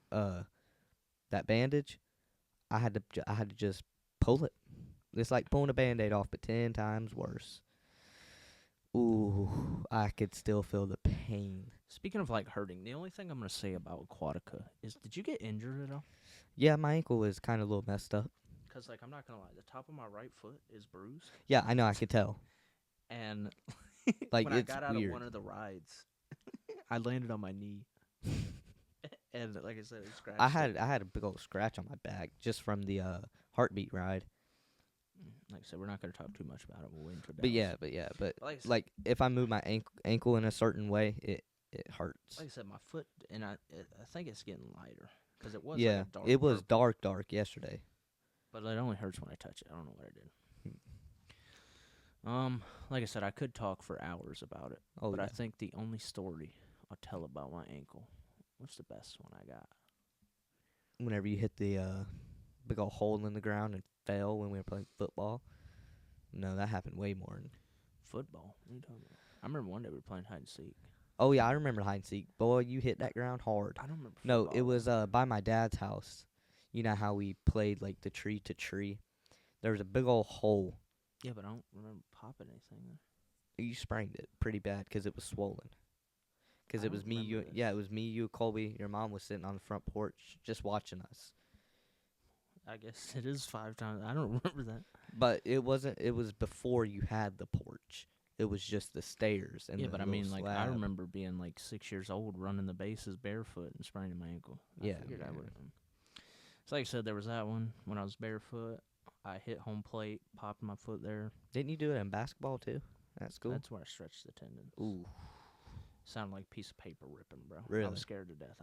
bandage. I had to just pull it. It's like pulling a Band-Aid off, but 10 times worse. Ooh, I could still feel the pain. Speaking of, like, hurting, the only thing I'm going to say about Aquatica is, did you get injured at all? Yeah, my ankle was kind of a little messed up. Because, like, I'm not going to lie, the top of my right foot is bruised. Yeah, I know, I could tell. And like, when it's I got out weird. of one of the rides, I landed on my knee. And, like I said, it scratched. I had a big old scratch on my back just from the heartbeat ride. Like I said, we're not going to talk too much about it. We'll wait until But like, like if I move my ankle in a certain way, it hurts. Like I said, my foot, and I think it's getting lighter because it was Yeah, like a dark it was purple, dark yesterday. but it only hurts when I touch it. I don't know what I did. Like I said, I could talk for hours about it, but I think the only story I'll tell about my ankle, what's the best one I got? Whenever you hit the big old hole in the ground and fell when we were playing football. No, that happened way more. Football? What are you talking about? I remember one day we were playing hide and seek. Oh yeah, I remember hide and seek. Boy, you hit that ground hard. I don't remember. No, it was by my dad's house. You know how we played like the tree to tree. There was a big old hole. Yeah, but I don't remember popping anything there. You sprained it pretty bad because it was swollen. Because it was me, you. This. Yeah, it was me, you, Colby. Your mom was sitting on the front porch just watching us. I guess it is 5 times. I don't remember that. But it wasn't. It was before you had the porch. It was just the stairs and yeah, the but I mean, slab. like I remember being like 6 years old, running the bases barefoot and spraining my ankle. I figured I would. So like I said, there was that one when I was barefoot. I hit home plate, popped my foot there. Didn't you do it in basketball too? At school. That's where I stretched the tendons. Ooh. Sounded like a piece of paper ripping, bro. Really? I was scared to death.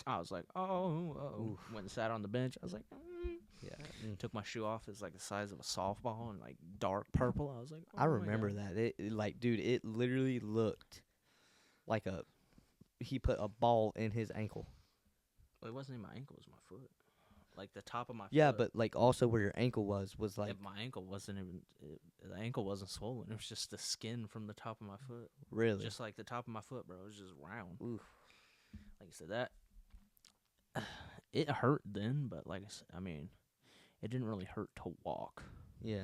I was like, oh. Went and sat on the bench. I was like, Yeah. Mm. Took my shoe off. It's like the size of a softball and like dark purple. I was like, oh I my remember God. that. Like, dude, it literally looked like he put a ball in his ankle. Well, it wasn't in my ankle. It was my foot. Like the top of my Yeah, foot. but like also where your ankle was like My ankle wasn't even. The ankle wasn't swollen. It was just the skin from the top of my foot. really. Just like the top of my foot, bro. It was just round. Oof. Like I said, that it hurt then, but like I said, I mean, it didn't really hurt to walk. Yeah.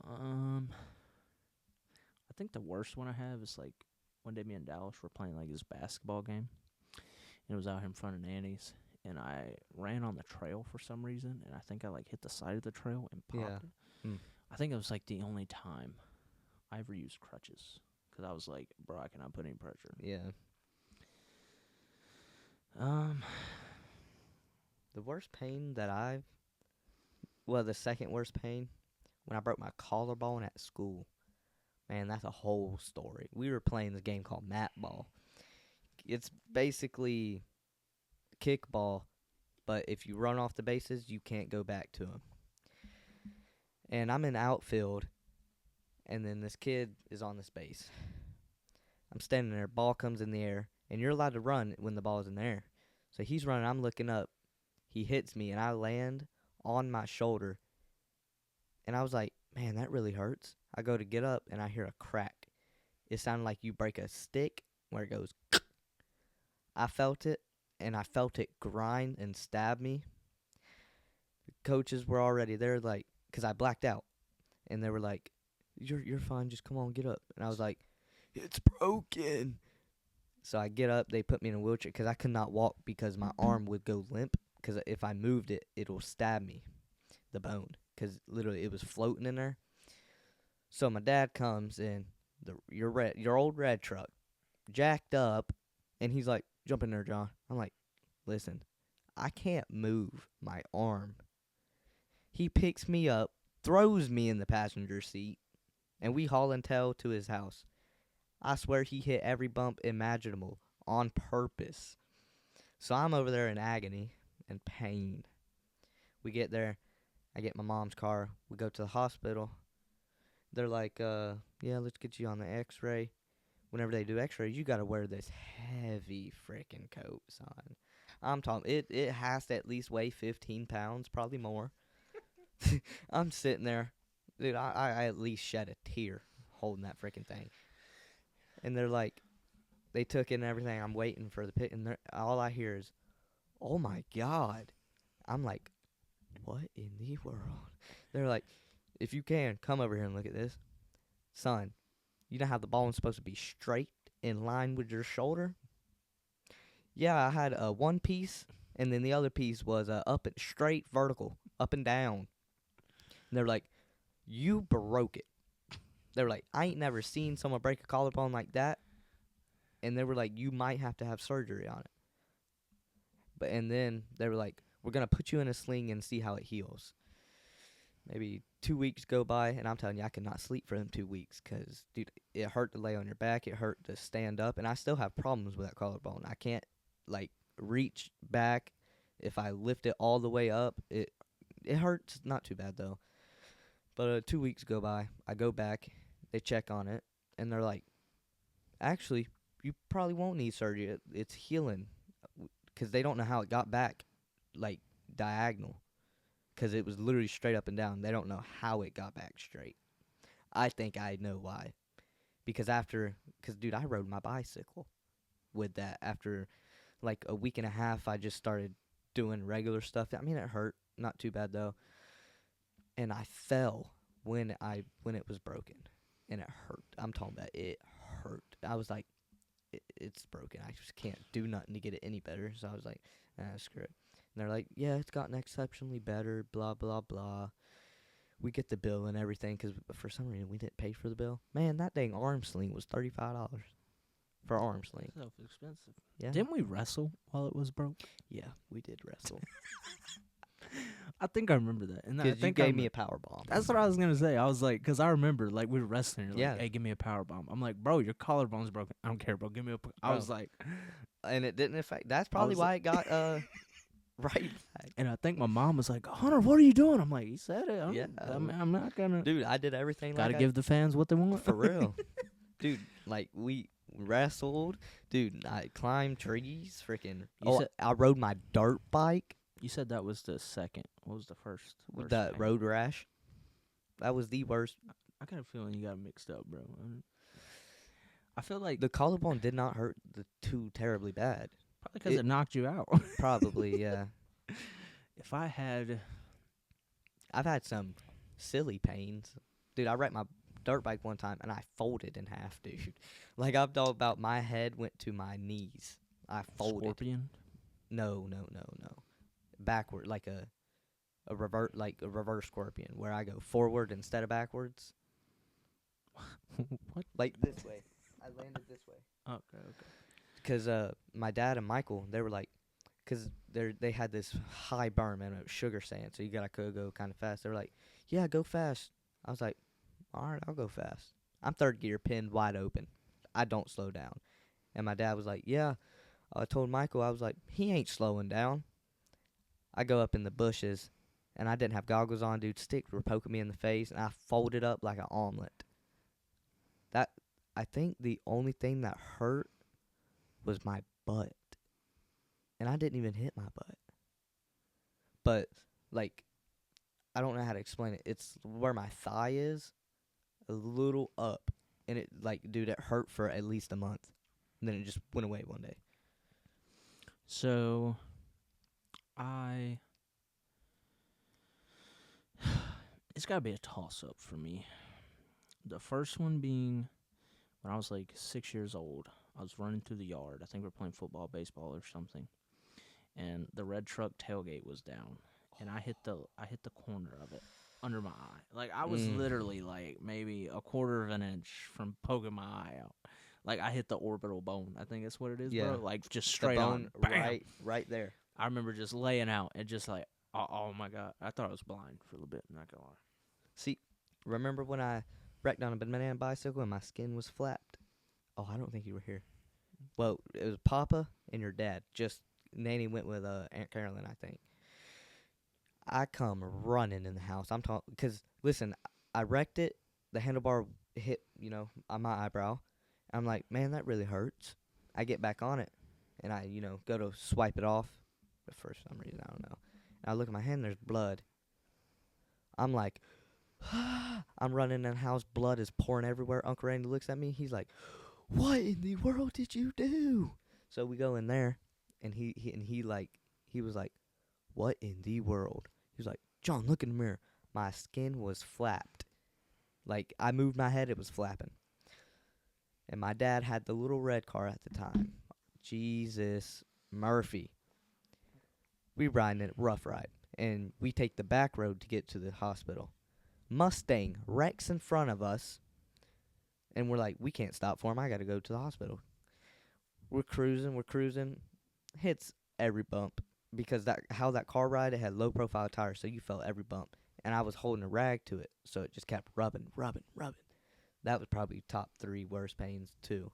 I think the worst one I have is like one day me and Dallas were playing like this basketball game, and it was out here in front of Nanny's, and I ran on the trail for some reason, and I think I like hit the side of the trail and popped Yeah. it. Mm. I think it was like the only time I ever used crutches, because I was like, bro, I cannot put any pressure. Yeah. The worst pain that the second worst pain when I broke my collarbone at school. Man, that's a whole story. We were playing this game called mat ball. It's basically kickball, but if you run off the bases, you can't go back to them. And I'm in outfield, and then this kid is on this base. I'm standing there, ball comes in the air, and you're allowed to run when the ball is in the air. So he's running, I'm looking up. He hits me, and I land on my shoulder. And I was like, man, that really hurts. I go to get up, and I hear a crack. It sounded like you break a stick where it goes. I felt it, and I felt it grind and stab me. The coaches were already there, like, because I blacked out. And they were like, you're fine, just come on, get up. And I was like, it's broken. So I get up, they put me in a wheelchair, because I could not walk because my arm would go limp. Because if I moved it, it'll stab me, the bone. Because literally it was floating in there. So my dad comes in, your old red truck, jacked up, and he's like, jump in there, John. I'm like, listen, I can't move my arm. He picks me up, throws me in the passenger seat, and we haul and tail to his house. I swear he hit every bump imaginable on purpose. So I'm over there in agony and pain. We get there. I get my mom's car. We go to the hospital. They're like, yeah, let's get you on the x-ray. Whenever they do x-rays, you got to wear this heavy freaking coat, son. I'm talking, it has to at least weigh 15 pounds, probably more. I'm sitting there. Dude, I at least shed a tear holding that freaking thing. And they're like, they took it and everything. I'm waiting for the pit, and all I hear is, oh my God. I'm like, what in the world? They're like, if you can, come over here and look at this. Son, you know how the ball is supposed to be straight in line with your shoulder? Yeah, I had one piece, and then the other piece was up and straight vertical, up and down. And they're like, you broke it. They're like, I ain't never seen someone break a collarbone like that. And they were like, you might have to have surgery on it. And then they were like, we're going to put you in a sling and see how it heals. Maybe 2 weeks go by, and I'm telling you, I could not sleep for them 2 weeks because, dude, it hurt to lay on your back. It hurt to stand up, and I still have problems with that collarbone. I can't, like, reach back. If I lift it all the way up, it hurts. Not too bad, though. But 2 weeks go by. I go back. They check on it, and they're like, actually, you probably won't need surgery. It's healing because they don't know how it got back, like, diagonal. Because it was literally straight up and down. They don't know how it got back straight. I think I know why. Because dude, I rode my bicycle with that. After, like, a week and a half, I just started doing regular stuff. I mean, it hurt. Not too bad, though. And I fell when it was broken. And it hurt. I'm talking about it hurt. I was like, it's broken. I just can't do nothing to get it any better. So I was like, screw it. And they're like, yeah, it's gotten exceptionally better, blah, blah, blah. We get the bill and everything because for some reason we didn't pay for the bill. Man, that dang arm sling was $35 for arm sling. Self-expensive. Yeah. Didn't we wrestle while it was broke? Yeah, we did wrestle. I think I remember that. And I Because you think gave me a power bomb. That's what I was going to say. I was like, because I remember, like, we were wrestling. You're Yeah. like, hey, give me a power bomb. I'm like, bro, your collarbone's broken. I don't care, bro. Give me a. I was like. And it didn't affect. That's probably was why it got right back. And I think my mom was like, Hunter, what are you doing? I'm like, he said it. Yeah. I'm not gonna. Dude, I did everything Gotta like give the fans what they want. for real. Dude, like we wrestled. Dude, I climbed trees. Freaking. I rode my dirt bike. You said that was the second. What was the first? With worst the pain? road rash. That was the worst. I got a feeling you got it mixed up, bro. I feel like The collarbone did not hurt too terribly bad. probably because it knocked you out. Probably, yeah. If I had, I've had some silly pains. Dude, I wrecked my dirt bike one time and I folded in half, dude. Like I'm talking about my head went to my knees. I folded. Scorpion. No. Backward, like a reverse scorpion, where I go forward instead of backwards. What? Like this way. I landed this way. Okay. Because my dad and Michael, they were like, because they had this high berm and it was sugar sand, so you gotta go kind of fast. They were like, yeah, go fast. I was like, all right, I'll go fast. I'm third gear, pinned wide open. I don't slow down. And my dad was like, yeah. I told Michael, I was like, he ain't slowing down. I go up in the bushes, and I didn't have goggles on, dude. Sticks were poking me in the face, and I folded up like an omelet. I think the only thing that hurt was my butt. And I didn't even hit my butt. But, like, I don't know how to explain it. It's where my thigh is, a little up. And it, like, dude, it hurt for at least a month. And then it just went away one day. So, it's gotta be a toss-up for me. The first one being when I was like 6 years old. I was running through the yard. I think we were playing football, baseball, or something. And the red truck tailgate was down, and I hit the corner of it under my eye. Like I was literally like maybe a quarter of an inch from poking my eye out. Like I hit the orbital bone. I think that's what it is, bro. Like just straight on, bam. right there. I remember just laying out and just like, oh my god, I thought I was blind for a little bit. I'm not gonna lie. See, remember when I wrecked on a banana bicycle and my skin was flapped? Oh, I don't think you were here. Well, it was Papa and your dad. Just Nanny went with Aunt Carolyn, I think. I come running in the house. I'm talking because listen, I wrecked it. The handlebar hit, on my eyebrow. I'm like, man, that really hurts. I get back on it, and I, go to swipe it off. But for some reason, I don't know. And I look at my hand. There's blood. I'm like, I'm running in the house. Blood is pouring everywhere. Uncle Randy looks at me. He's like, what in the world did you do? So we go in there, and he was like, what in the world? He was like, John, look in the mirror. My skin was flapped. Like, I moved my head, it was flapping. And my dad had the little red car at the time. Jesus Murphy. We riding it, rough ride. And we take the back road to get to the hospital. Mustang wrecks in front of us. And we're like, we can't stop for him. I got to go to the hospital. We're cruising. Hits every bump. Because how that car ride, it had low profile tires, so you felt every bump. And I was holding a rag to it, so it just kept rubbing. That was probably top 3 worst pains, too.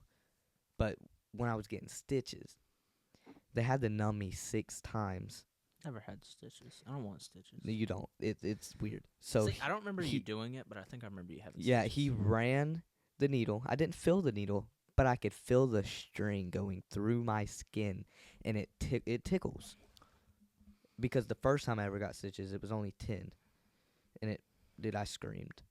But when I was getting stitches, they had to numb me 6 times. Never had stitches. I don't want stitches. You don't. It's weird. So see, I don't remember you doing it, but I think I remember you having stitches. Yeah, he ran the needle. I didn't feel the needle, but I could feel the string going through my skin, and it tickles. Because the first time I ever got stitches, it was only 10. And I screamed.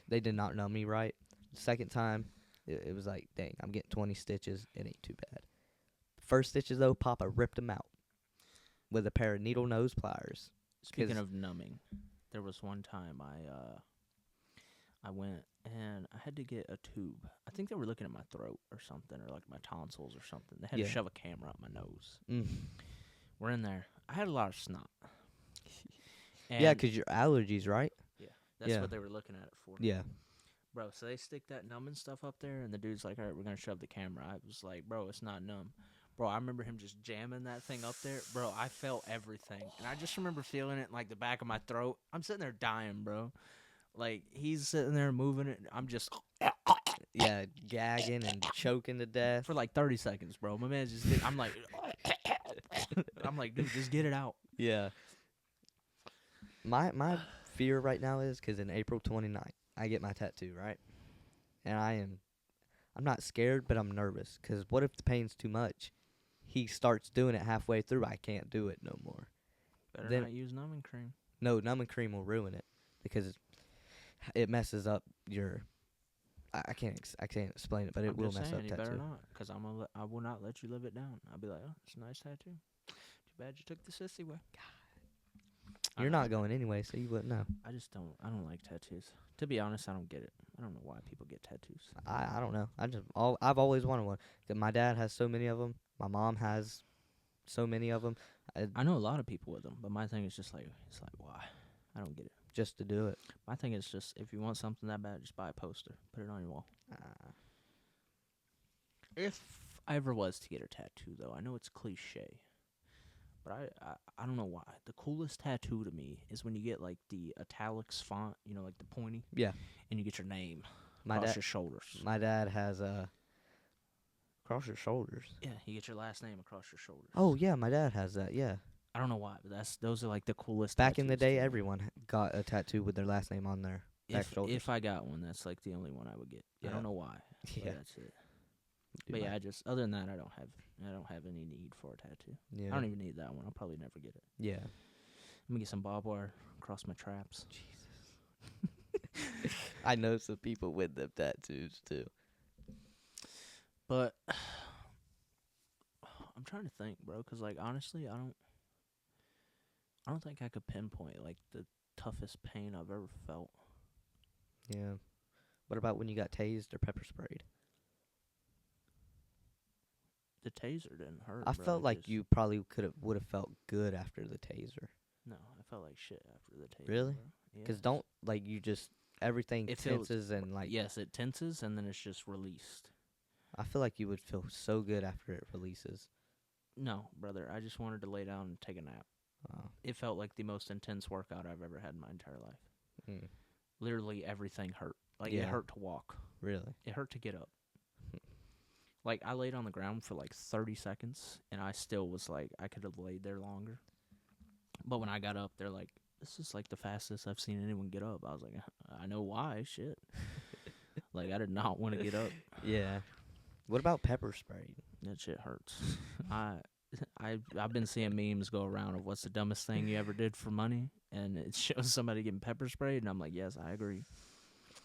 They did not numb me right. The second time, it was like, dang, I'm getting 20 stitches. It ain't too bad. First stitches, though, Papa ripped them out with a pair of needle nose pliers. Speaking of numbing, there was one time I went and I had to get a tube. I think they were looking at my throat or something, or like my tonsils or something. They had to shove a camera up my nose. We're in there. I had a lot of snot. Yeah, because your allergies, right? Yeah, that's what they were looking at it for. Yeah. Bro, so they stick that numbing stuff up there, and the dude's like, all right, we're going to shove the camera. I was like, bro, it's not numb. Bro, I remember him just jamming that thing up there. Bro, I felt everything. And I just remember feeling it in, like, the back of my throat. I'm sitting there dying, bro. Like, he's sitting there moving it. I'm just... Yeah, gagging and choking to death. For, like, 30 seconds, bro. My man just did... I'm like... I'm like, dude, just get it out. Yeah. My fear right now is because in April 29th, I get my tattoo, right? And I'm not scared, but I'm nervous. Because what if the pain's too much? He starts doing it halfway through. I can't do it no more. Better Then not use numbing cream. no, numbing cream will ruin it because it messes up your. I can't explain it, but it I'm will just mess saying, up you tattoo. better not, because I will not let you live it down. I'll be like, oh, it's a nice tattoo. Too bad you took the sissy way. I You're know. not going anyway, so you wouldn't know. I don't like tattoos. To be honest, I don't get it. I don't know why people get tattoos. I don't know. I've always wanted one. 'Cause my dad has so many of them. My mom has so many of them. I know a lot of people with them, but my thing is just like, it's like, why? I don't get it. Just to do it. My thing is just, if you want something that bad, just buy a poster. Put it on your wall. If I ever was to get a tattoo, though, I know it's cliche, but I don't know why. The coolest tattoo to me is when you get, like, the italics font, you know, like the pointy, Yeah. and you get your name My across dad. your shoulders. My dad has across your shoulders. Yeah, you get your last name across your shoulders. Oh yeah, my dad has that. Yeah. I don't know why, but those are, like, the coolest Back in the tattoos to day, me. everyone got a tattoo with their last name on their back shoulders. If I got one, that's, like, the only one I would get. I Yeah. don't know why. Yeah. But that's it. Dude, But yeah, other than that, I don't have any need for a tattoo. Yeah. I don't even need that one. I'll probably never get it. Yeah. Let me get some barbed wire across my traps. Jesus. I know some people with them tattoos too. But I'm trying to think, bro, because, like, honestly, I don't think I could pinpoint, like, the toughest pain I've ever felt. Yeah. What about when you got tased or pepper sprayed? The taser didn't hurt. I bro. felt It like just- you probably would have felt good after the taser. No, I felt like shit after the taser. Really? Bro. Because Yes. don't, like, you just, everything It feels- tenses and, like, Yes, it tenses and then it's just released. I feel like you would feel so good after it releases. No, brother, I just wanted to lay down and take a nap. Oh. It felt like the most intense workout I've ever had in my entire life. Mm. Literally everything hurt. Like, Yeah. it hurt to walk. Really? It hurt to get up. Like, I laid on the ground for, like, 30 seconds, and I still was like, I could have laid there longer. But when I got up, they're like, this is, like, the fastest I've seen anyone get up. I was like, I know why, shit. Like, I did not want to get up. Yeah. What about pepper spray? That shit hurts. I've been seeing memes go around of what's the dumbest thing you ever did for money, and it shows somebody getting pepper sprayed, and I'm like, yes, I agree.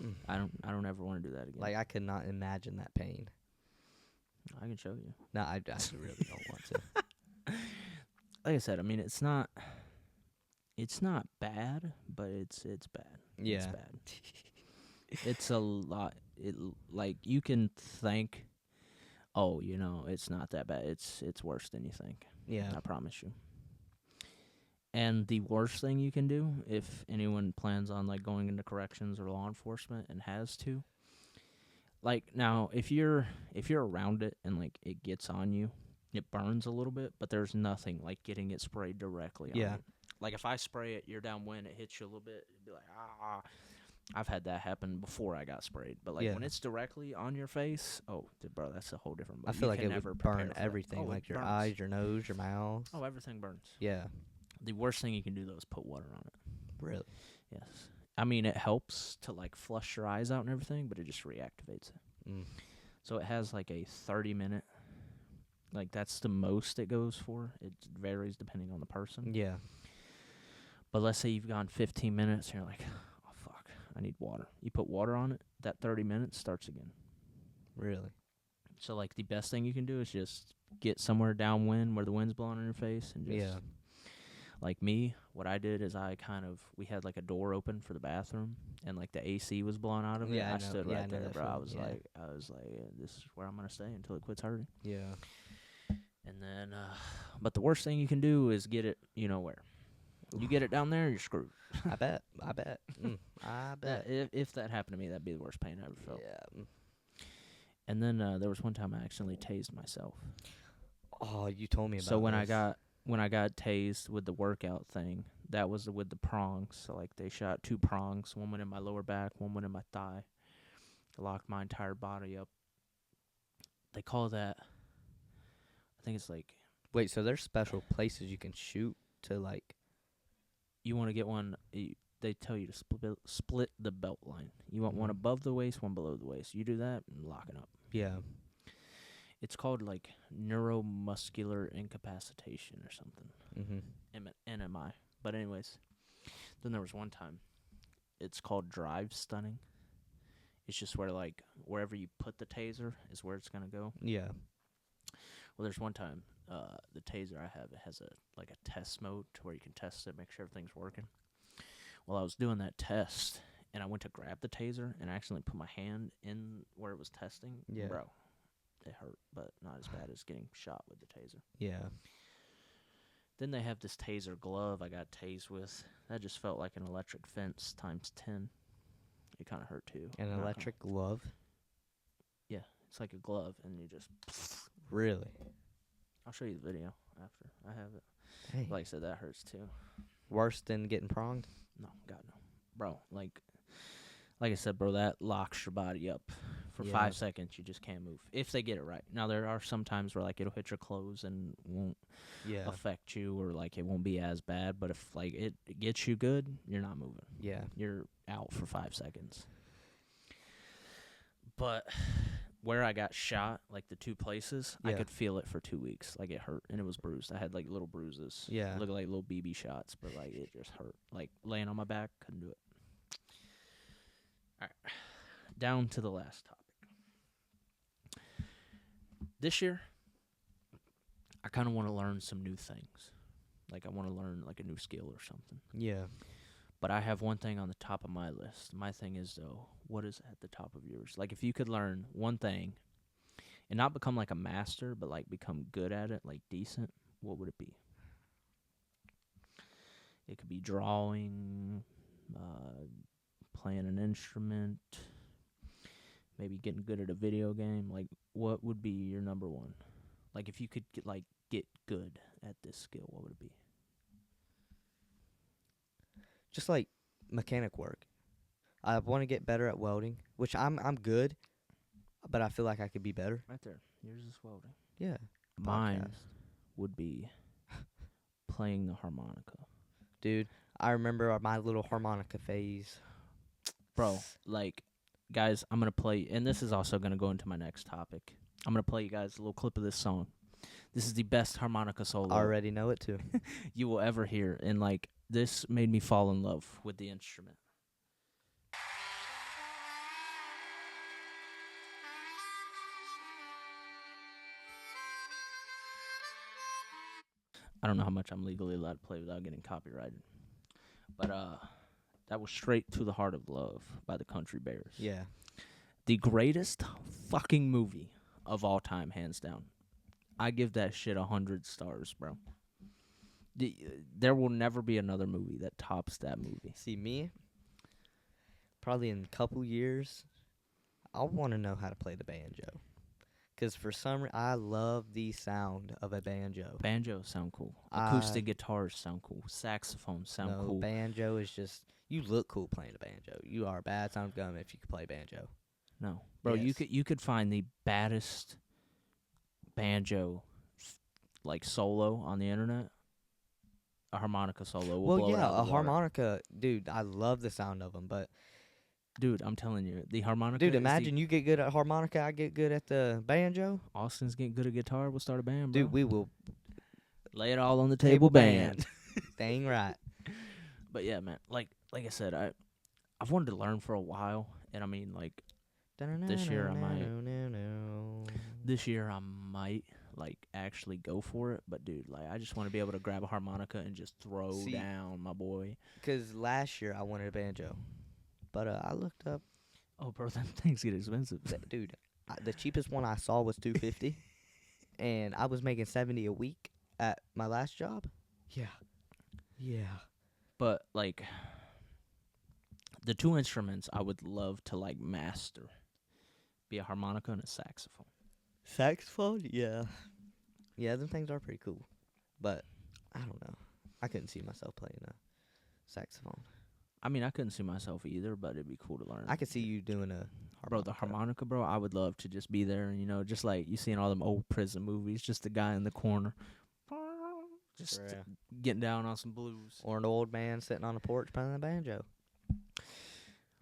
Mm. I don't ever want to do that again. Like, I could not imagine that pain. I can show you. No, I really don't want to. Like I said, I mean, it's not bad, but it's bad. Yeah. It's bad. It's a lot. Like, you can think, oh, you know, it's not that bad. It's worse than you think. Yeah. I promise you. And the worst thing you can do, if anyone plans on, like, going into corrections or law enforcement and has to, like, now, if you're around it and, like, it gets on you, it burns a little bit, but there's nothing like getting it sprayed directly on Yeah. you. Like, if I spray it, you're downwind, it hits you a little bit, it'd be like, ah. I've had that happen before I got sprayed. But, like, Yeah. when it's directly on your face, oh, bro, that's a whole different. I feel like it would burn everything, Oh, like it your burns. eyes, your nose, your mouth. Oh, everything burns. Yeah. The worst thing you can do, though, is put water on it. Really? Yes. I mean, it helps to, like, flush your eyes out and everything, but it just reactivates it. Mm. So it has, like, a 30-minute, like, that's the most it goes for. It varies depending on the person. Yeah. But let's say you've gone 15 minutes, and you're like, oh, fuck, I need water. You put water on it, that 30 minutes starts again. Really? So, like, the best thing you can do is just get somewhere downwind where the wind's blowing in your face and just... Yeah. Like me, what I did is we had, like, a door open for the bathroom, and, like, the AC was blowing out of it. Yeah, I I know. stood Yeah, I right know there, that bro. I feeling, was yeah. like, this is where I'm going to stay until it quits hurting. Yeah. And then, but the worst thing you can do is get it, you know where. You get it down there, you're screwed. I bet. I bet. I bet. If that happened to me, that'd be the worst pain I ever felt. Yeah. And then there was one time I accidentally tased myself. Oh, you told me about So when this. I got tased with the workout thing, that was with the prongs. So, like, they shot 2 prongs. One went in my lower back, one went in my thigh. Locked my entire body up. They call that, I think it's like Wait, so there's special places you can shoot to like? You want to get one, they tell you to split the belt line. You want one Mhm. above the waist, one below the waist. You do that and lock it up. Yeah. It's called like neuromuscular incapacitation or something. NMI. But anyways, then there was one time. It's called drive stunning. It's just where like wherever you put the taser is where it's gonna go. Yeah. Well, there's one time the taser I have, it has a test mode to where you can test it, make sure everything's working. Well, I was doing that test and I went to grab the taser and I accidentally put my hand in where it was testing. Yeah. Bro, it hurt, but not as bad as getting shot with the taser. Yeah. Then they have this taser glove I got tased with. That just felt like an electric fence times 10. It kind of hurt too. An electric glove? Yeah, it's like a glove, and you just. Really? I'll show you the video after. I have it. Dang. Like I said, that hurts too. Worse than getting pronged? No, God no, bro. Like I said, bro, that locks your body up for 5 seconds. You just can't move if they get it right. Now there are some times where like it'll hit your clothes and won't affect you, or like it won't be as bad. But if like it gets you good, you're not moving. Yeah. You're out for 5 seconds. But where I got shot, like the 2 places, I could feel it for 2 weeks. Like it hurt and it was bruised. I had like little bruises. Yeah. It looked like little BB shots, but like it just hurt. Like laying on my back, couldn't do it. All right. Down to the last topic. This year, I kind of want to learn some new things. Like I want to learn like a new skill or something. Yeah. But I have one thing on the top of my list. My thing is, though, what is at the top of yours? Like, if you could learn one thing and not become, like, a master, but, like, become good at it, like, decent, what would it be? It could be drawing, playing an instrument, maybe getting good at a video game. Like, what would be your number one? Like, if you could, get good at this skill, what would it be? Just like mechanic work. I want to get better at welding, which I'm good, but I feel like I could be better. Right there. Yours is welding. Yeah. Mine PodCast. would be playing the harmonica. Dude, I remember my little harmonica phase. Bro, like, guys, I'm going to play, and this is also going to go into my next topic. I'm going to play you guys a little clip of this song. This is the best harmonica solo I already know it, too. you will ever hear, and, like, this made me fall in love with the instrument. I don't know how much I'm legally allowed to play without getting copyrighted. But that was Straight to the Heart of Love by the Country Bears. Yeah. The greatest fucking movie of all time, hands down. I give that shit 100 stars, bro. There will never be another movie that tops that movie. See, me, probably in a couple years, I want to know how to play the banjo. Because for some reason, I love the sound of a banjo. Banjos sound cool. Acoustic guitars sound cool. Saxophones sound cool. Banjo is just, you look cool playing a banjo. You are a bad sound gum if you can play banjo. No. Bro, Yes. you could find the baddest banjo like solo on the internet. A harmonica solo will blow it out of the water. harmonica, dude, I love the sound of them, but Dude, I'm telling you, the harmonica. dude, imagine you get good at harmonica, I get good at the banjo. Austin's getting good at guitar. We'll start a band, bro. Dude, we will lay it all on the table band. Dang right. But yeah, man, like I said, I've wanted to learn for a while, and I mean, like, this year I might like actually go for it. But dude, like, I just want to be able to grab a harmonica and just throw down, my boy. Because last year I wanted a banjo, but I looked up. Oh, bro, them things get expensive. Dude, the cheapest one I saw was $250, and I was making $70 a week at my last job. Yeah. But like, the 2 instruments I would love to like master be a harmonica and a saxophone. Saxophone? Yeah. Yeah, them things are pretty cool. But I don't know. I couldn't see myself playing a saxophone. I mean, I couldn't see myself either, but it'd be cool to learn. I could see you doing a harmonica. Bro, the harmonica, bro, I would love to just be there and, just like you see in all them old prison movies, just the guy in the corner. just For real. getting down on some blues. Or an old man sitting on a porch playing the banjo.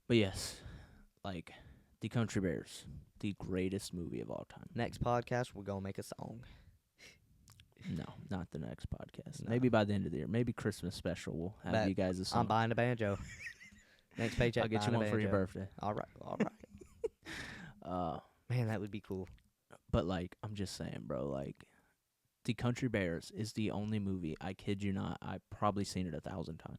But yes, like The Country Bears, the greatest movie of all time. Next podcast, we're gonna make a song. No, not the next podcast. No. Maybe by the end of the year. Maybe Christmas special. We'll have Bet. you guys a song. I'm buying a banjo. Next paycheck, I'll get you buying a one for your banjo. birthday. All right. Man, that would be cool. But like, I'm just saying, bro. Like, The Country Bears is the only movie. I kid you not. I've probably seen it 1,000 times.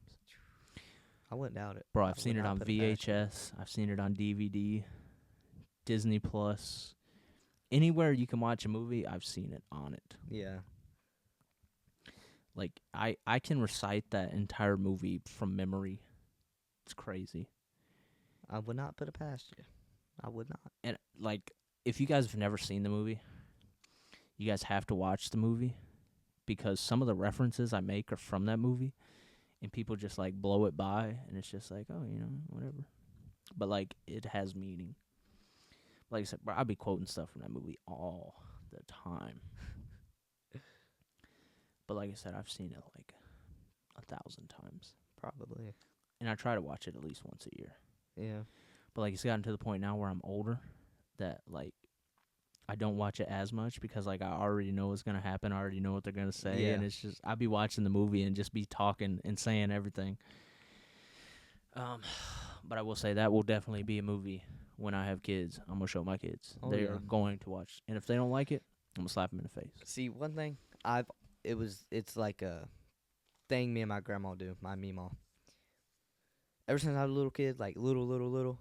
I wouldn't doubt it. Bro, I I've seen would it not on put it past you. VHS. I've seen it on DVD, Disney Plus. Anywhere you can watch a movie, I've seen it on it. Yeah. Like, I can recite that entire movie from memory. It's crazy. I would not put it past you. I would not. And, like, if you guys have never seen the movie, you guys have to watch the movie because some of the references I make are from that movie, and people just, like, blow it by, and it's just like, oh, whatever. But, like, it has meaning. Like I said, bro, I'll be quoting stuff from that movie all the time. But like I said, I've seen it, like, 1,000 times. Probably. And I try to watch it at least once a year. Yeah. But, like, it's gotten to the point now where I'm older that, like, I don't watch it as much because, like, I already know what's going to happen. I already know what they're going to say. Yeah. And it's just, I'll be watching the movie and just be talking and saying everything. But I will say that will definitely be a movie when I have kids. I'm going to show my kids. Oh, They yeah. are going to watch. And if they don't like it, I'm going to slap them in the face. See, one thing it's like a thing me and my grandma do, my meemaw. Ever since I was a little kid, like little,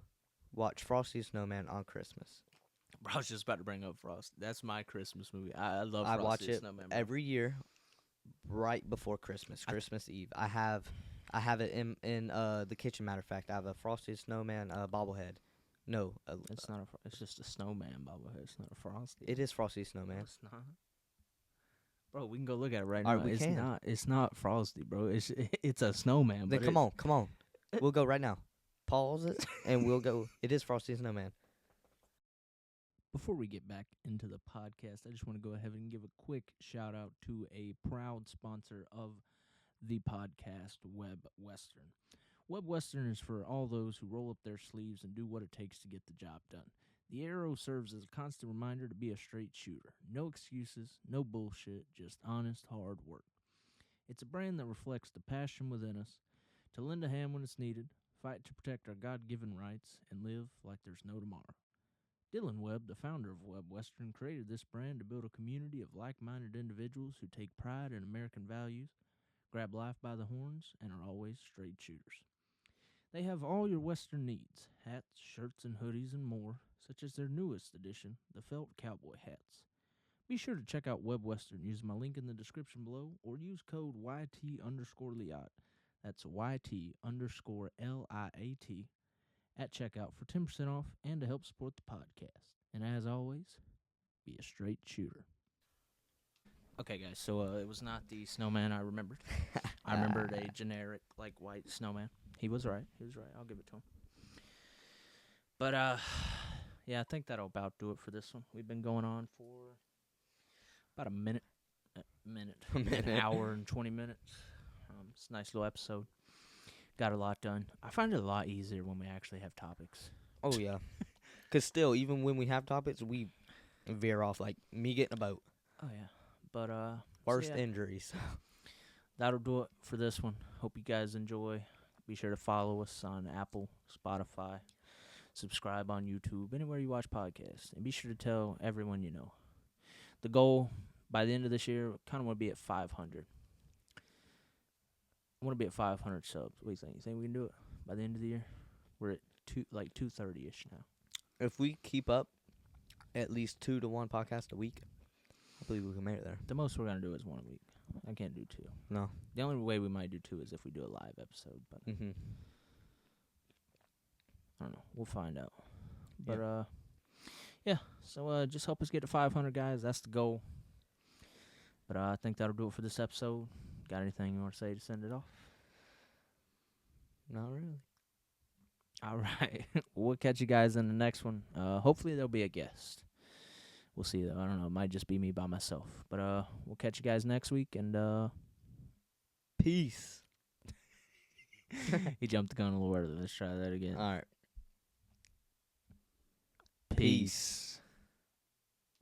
watch Frosty the Snowman on Christmas. Bro, I was just about to bring up Frost. That's my Christmas movie. I love I Frosty watch the it Snowman, bro. every year, right before Christmas, Christmas Eve. I have it in the kitchen. Matter of fact, I have a Frosty the Snowman bobblehead. No, It's not it's just a snowman bobblehead. It's not a Frosty. it is Frosty the No, Snowman. it's not. Bro, we can go look at it right All now. right, we it's can. not. It's not Frosty, bro. It's a snowman. Then but come on. We'll go right now. Pause it, and we'll go. It is Frosty the Snowman. Before we get back into the podcast, I just want to go ahead and give a quick shout out to a proud sponsor of the podcast, Web Western. Web Western is for all those who roll up their sleeves and do what it takes to get the job done. The arrow serves as a constant reminder to be a straight shooter. No excuses, no bullshit, just honest, hard work. It's a brand that reflects the passion within us to lend a hand when it's needed, fight to protect our God-given rights, and live like there's no tomorrow. Dylan Webb, the founder of Web Western, created this brand to build a community of like-minded individuals who take pride in American values, grab life by the horns, and are always straight shooters. They have all your Western needs, hats, shirts, and hoodies, and more, such as their newest addition, the felt cowboy hats. Be sure to check out Web Western using my link in the description below, or use code YT_LIAT, that's YT_LIAT, at checkout for 10% off and to help support the podcast. And as always, be a straight shooter. Okay, guys, so it was not the snowman I remembered. I remembered a generic, like, white snowman. He was right. I'll give it to him. But, yeah, I think that'll about do it for this one. We've been going on for about a minute. An hour and 20 minutes. It's a nice little episode. Got a lot done. I find it a lot easier when we actually have topics. Oh, yeah. Because still, even when we have topics, we veer off. Like, me getting a boat. Oh, yeah. But, Worst so yeah, injuries. that'll do it for this one. Hope you guys enjoy. Be sure to follow us on Apple, Spotify, subscribe on YouTube, anywhere you watch podcasts. And be sure to tell everyone you know. The goal by the end of this year, kind of want to be at 500. I want to be at 500 subs. What do you think? You think we can do it by the end of the year? We're at 230-ish now. If we keep up at least 2 to 1 podcast a week, I believe we can make it there. The most we're going to do is one a week. I can't do 2. No. The only way we might do 2 is if we do a live episode. But Mm-hmm. I don't know. We'll find out. But, yeah. So, just help us get to 500, guys. That's the goal. But I think that'll do it for this episode. Got anything you want to say to send it off? Not really. All right. We'll catch you guys in the next one. Hopefully there'll be a guest. We'll see, though. I don't know. It might just be me by myself. But we'll catch you guys next week, and Peace. He jumped the gun a little harder. Let's try that again. All right. Peace.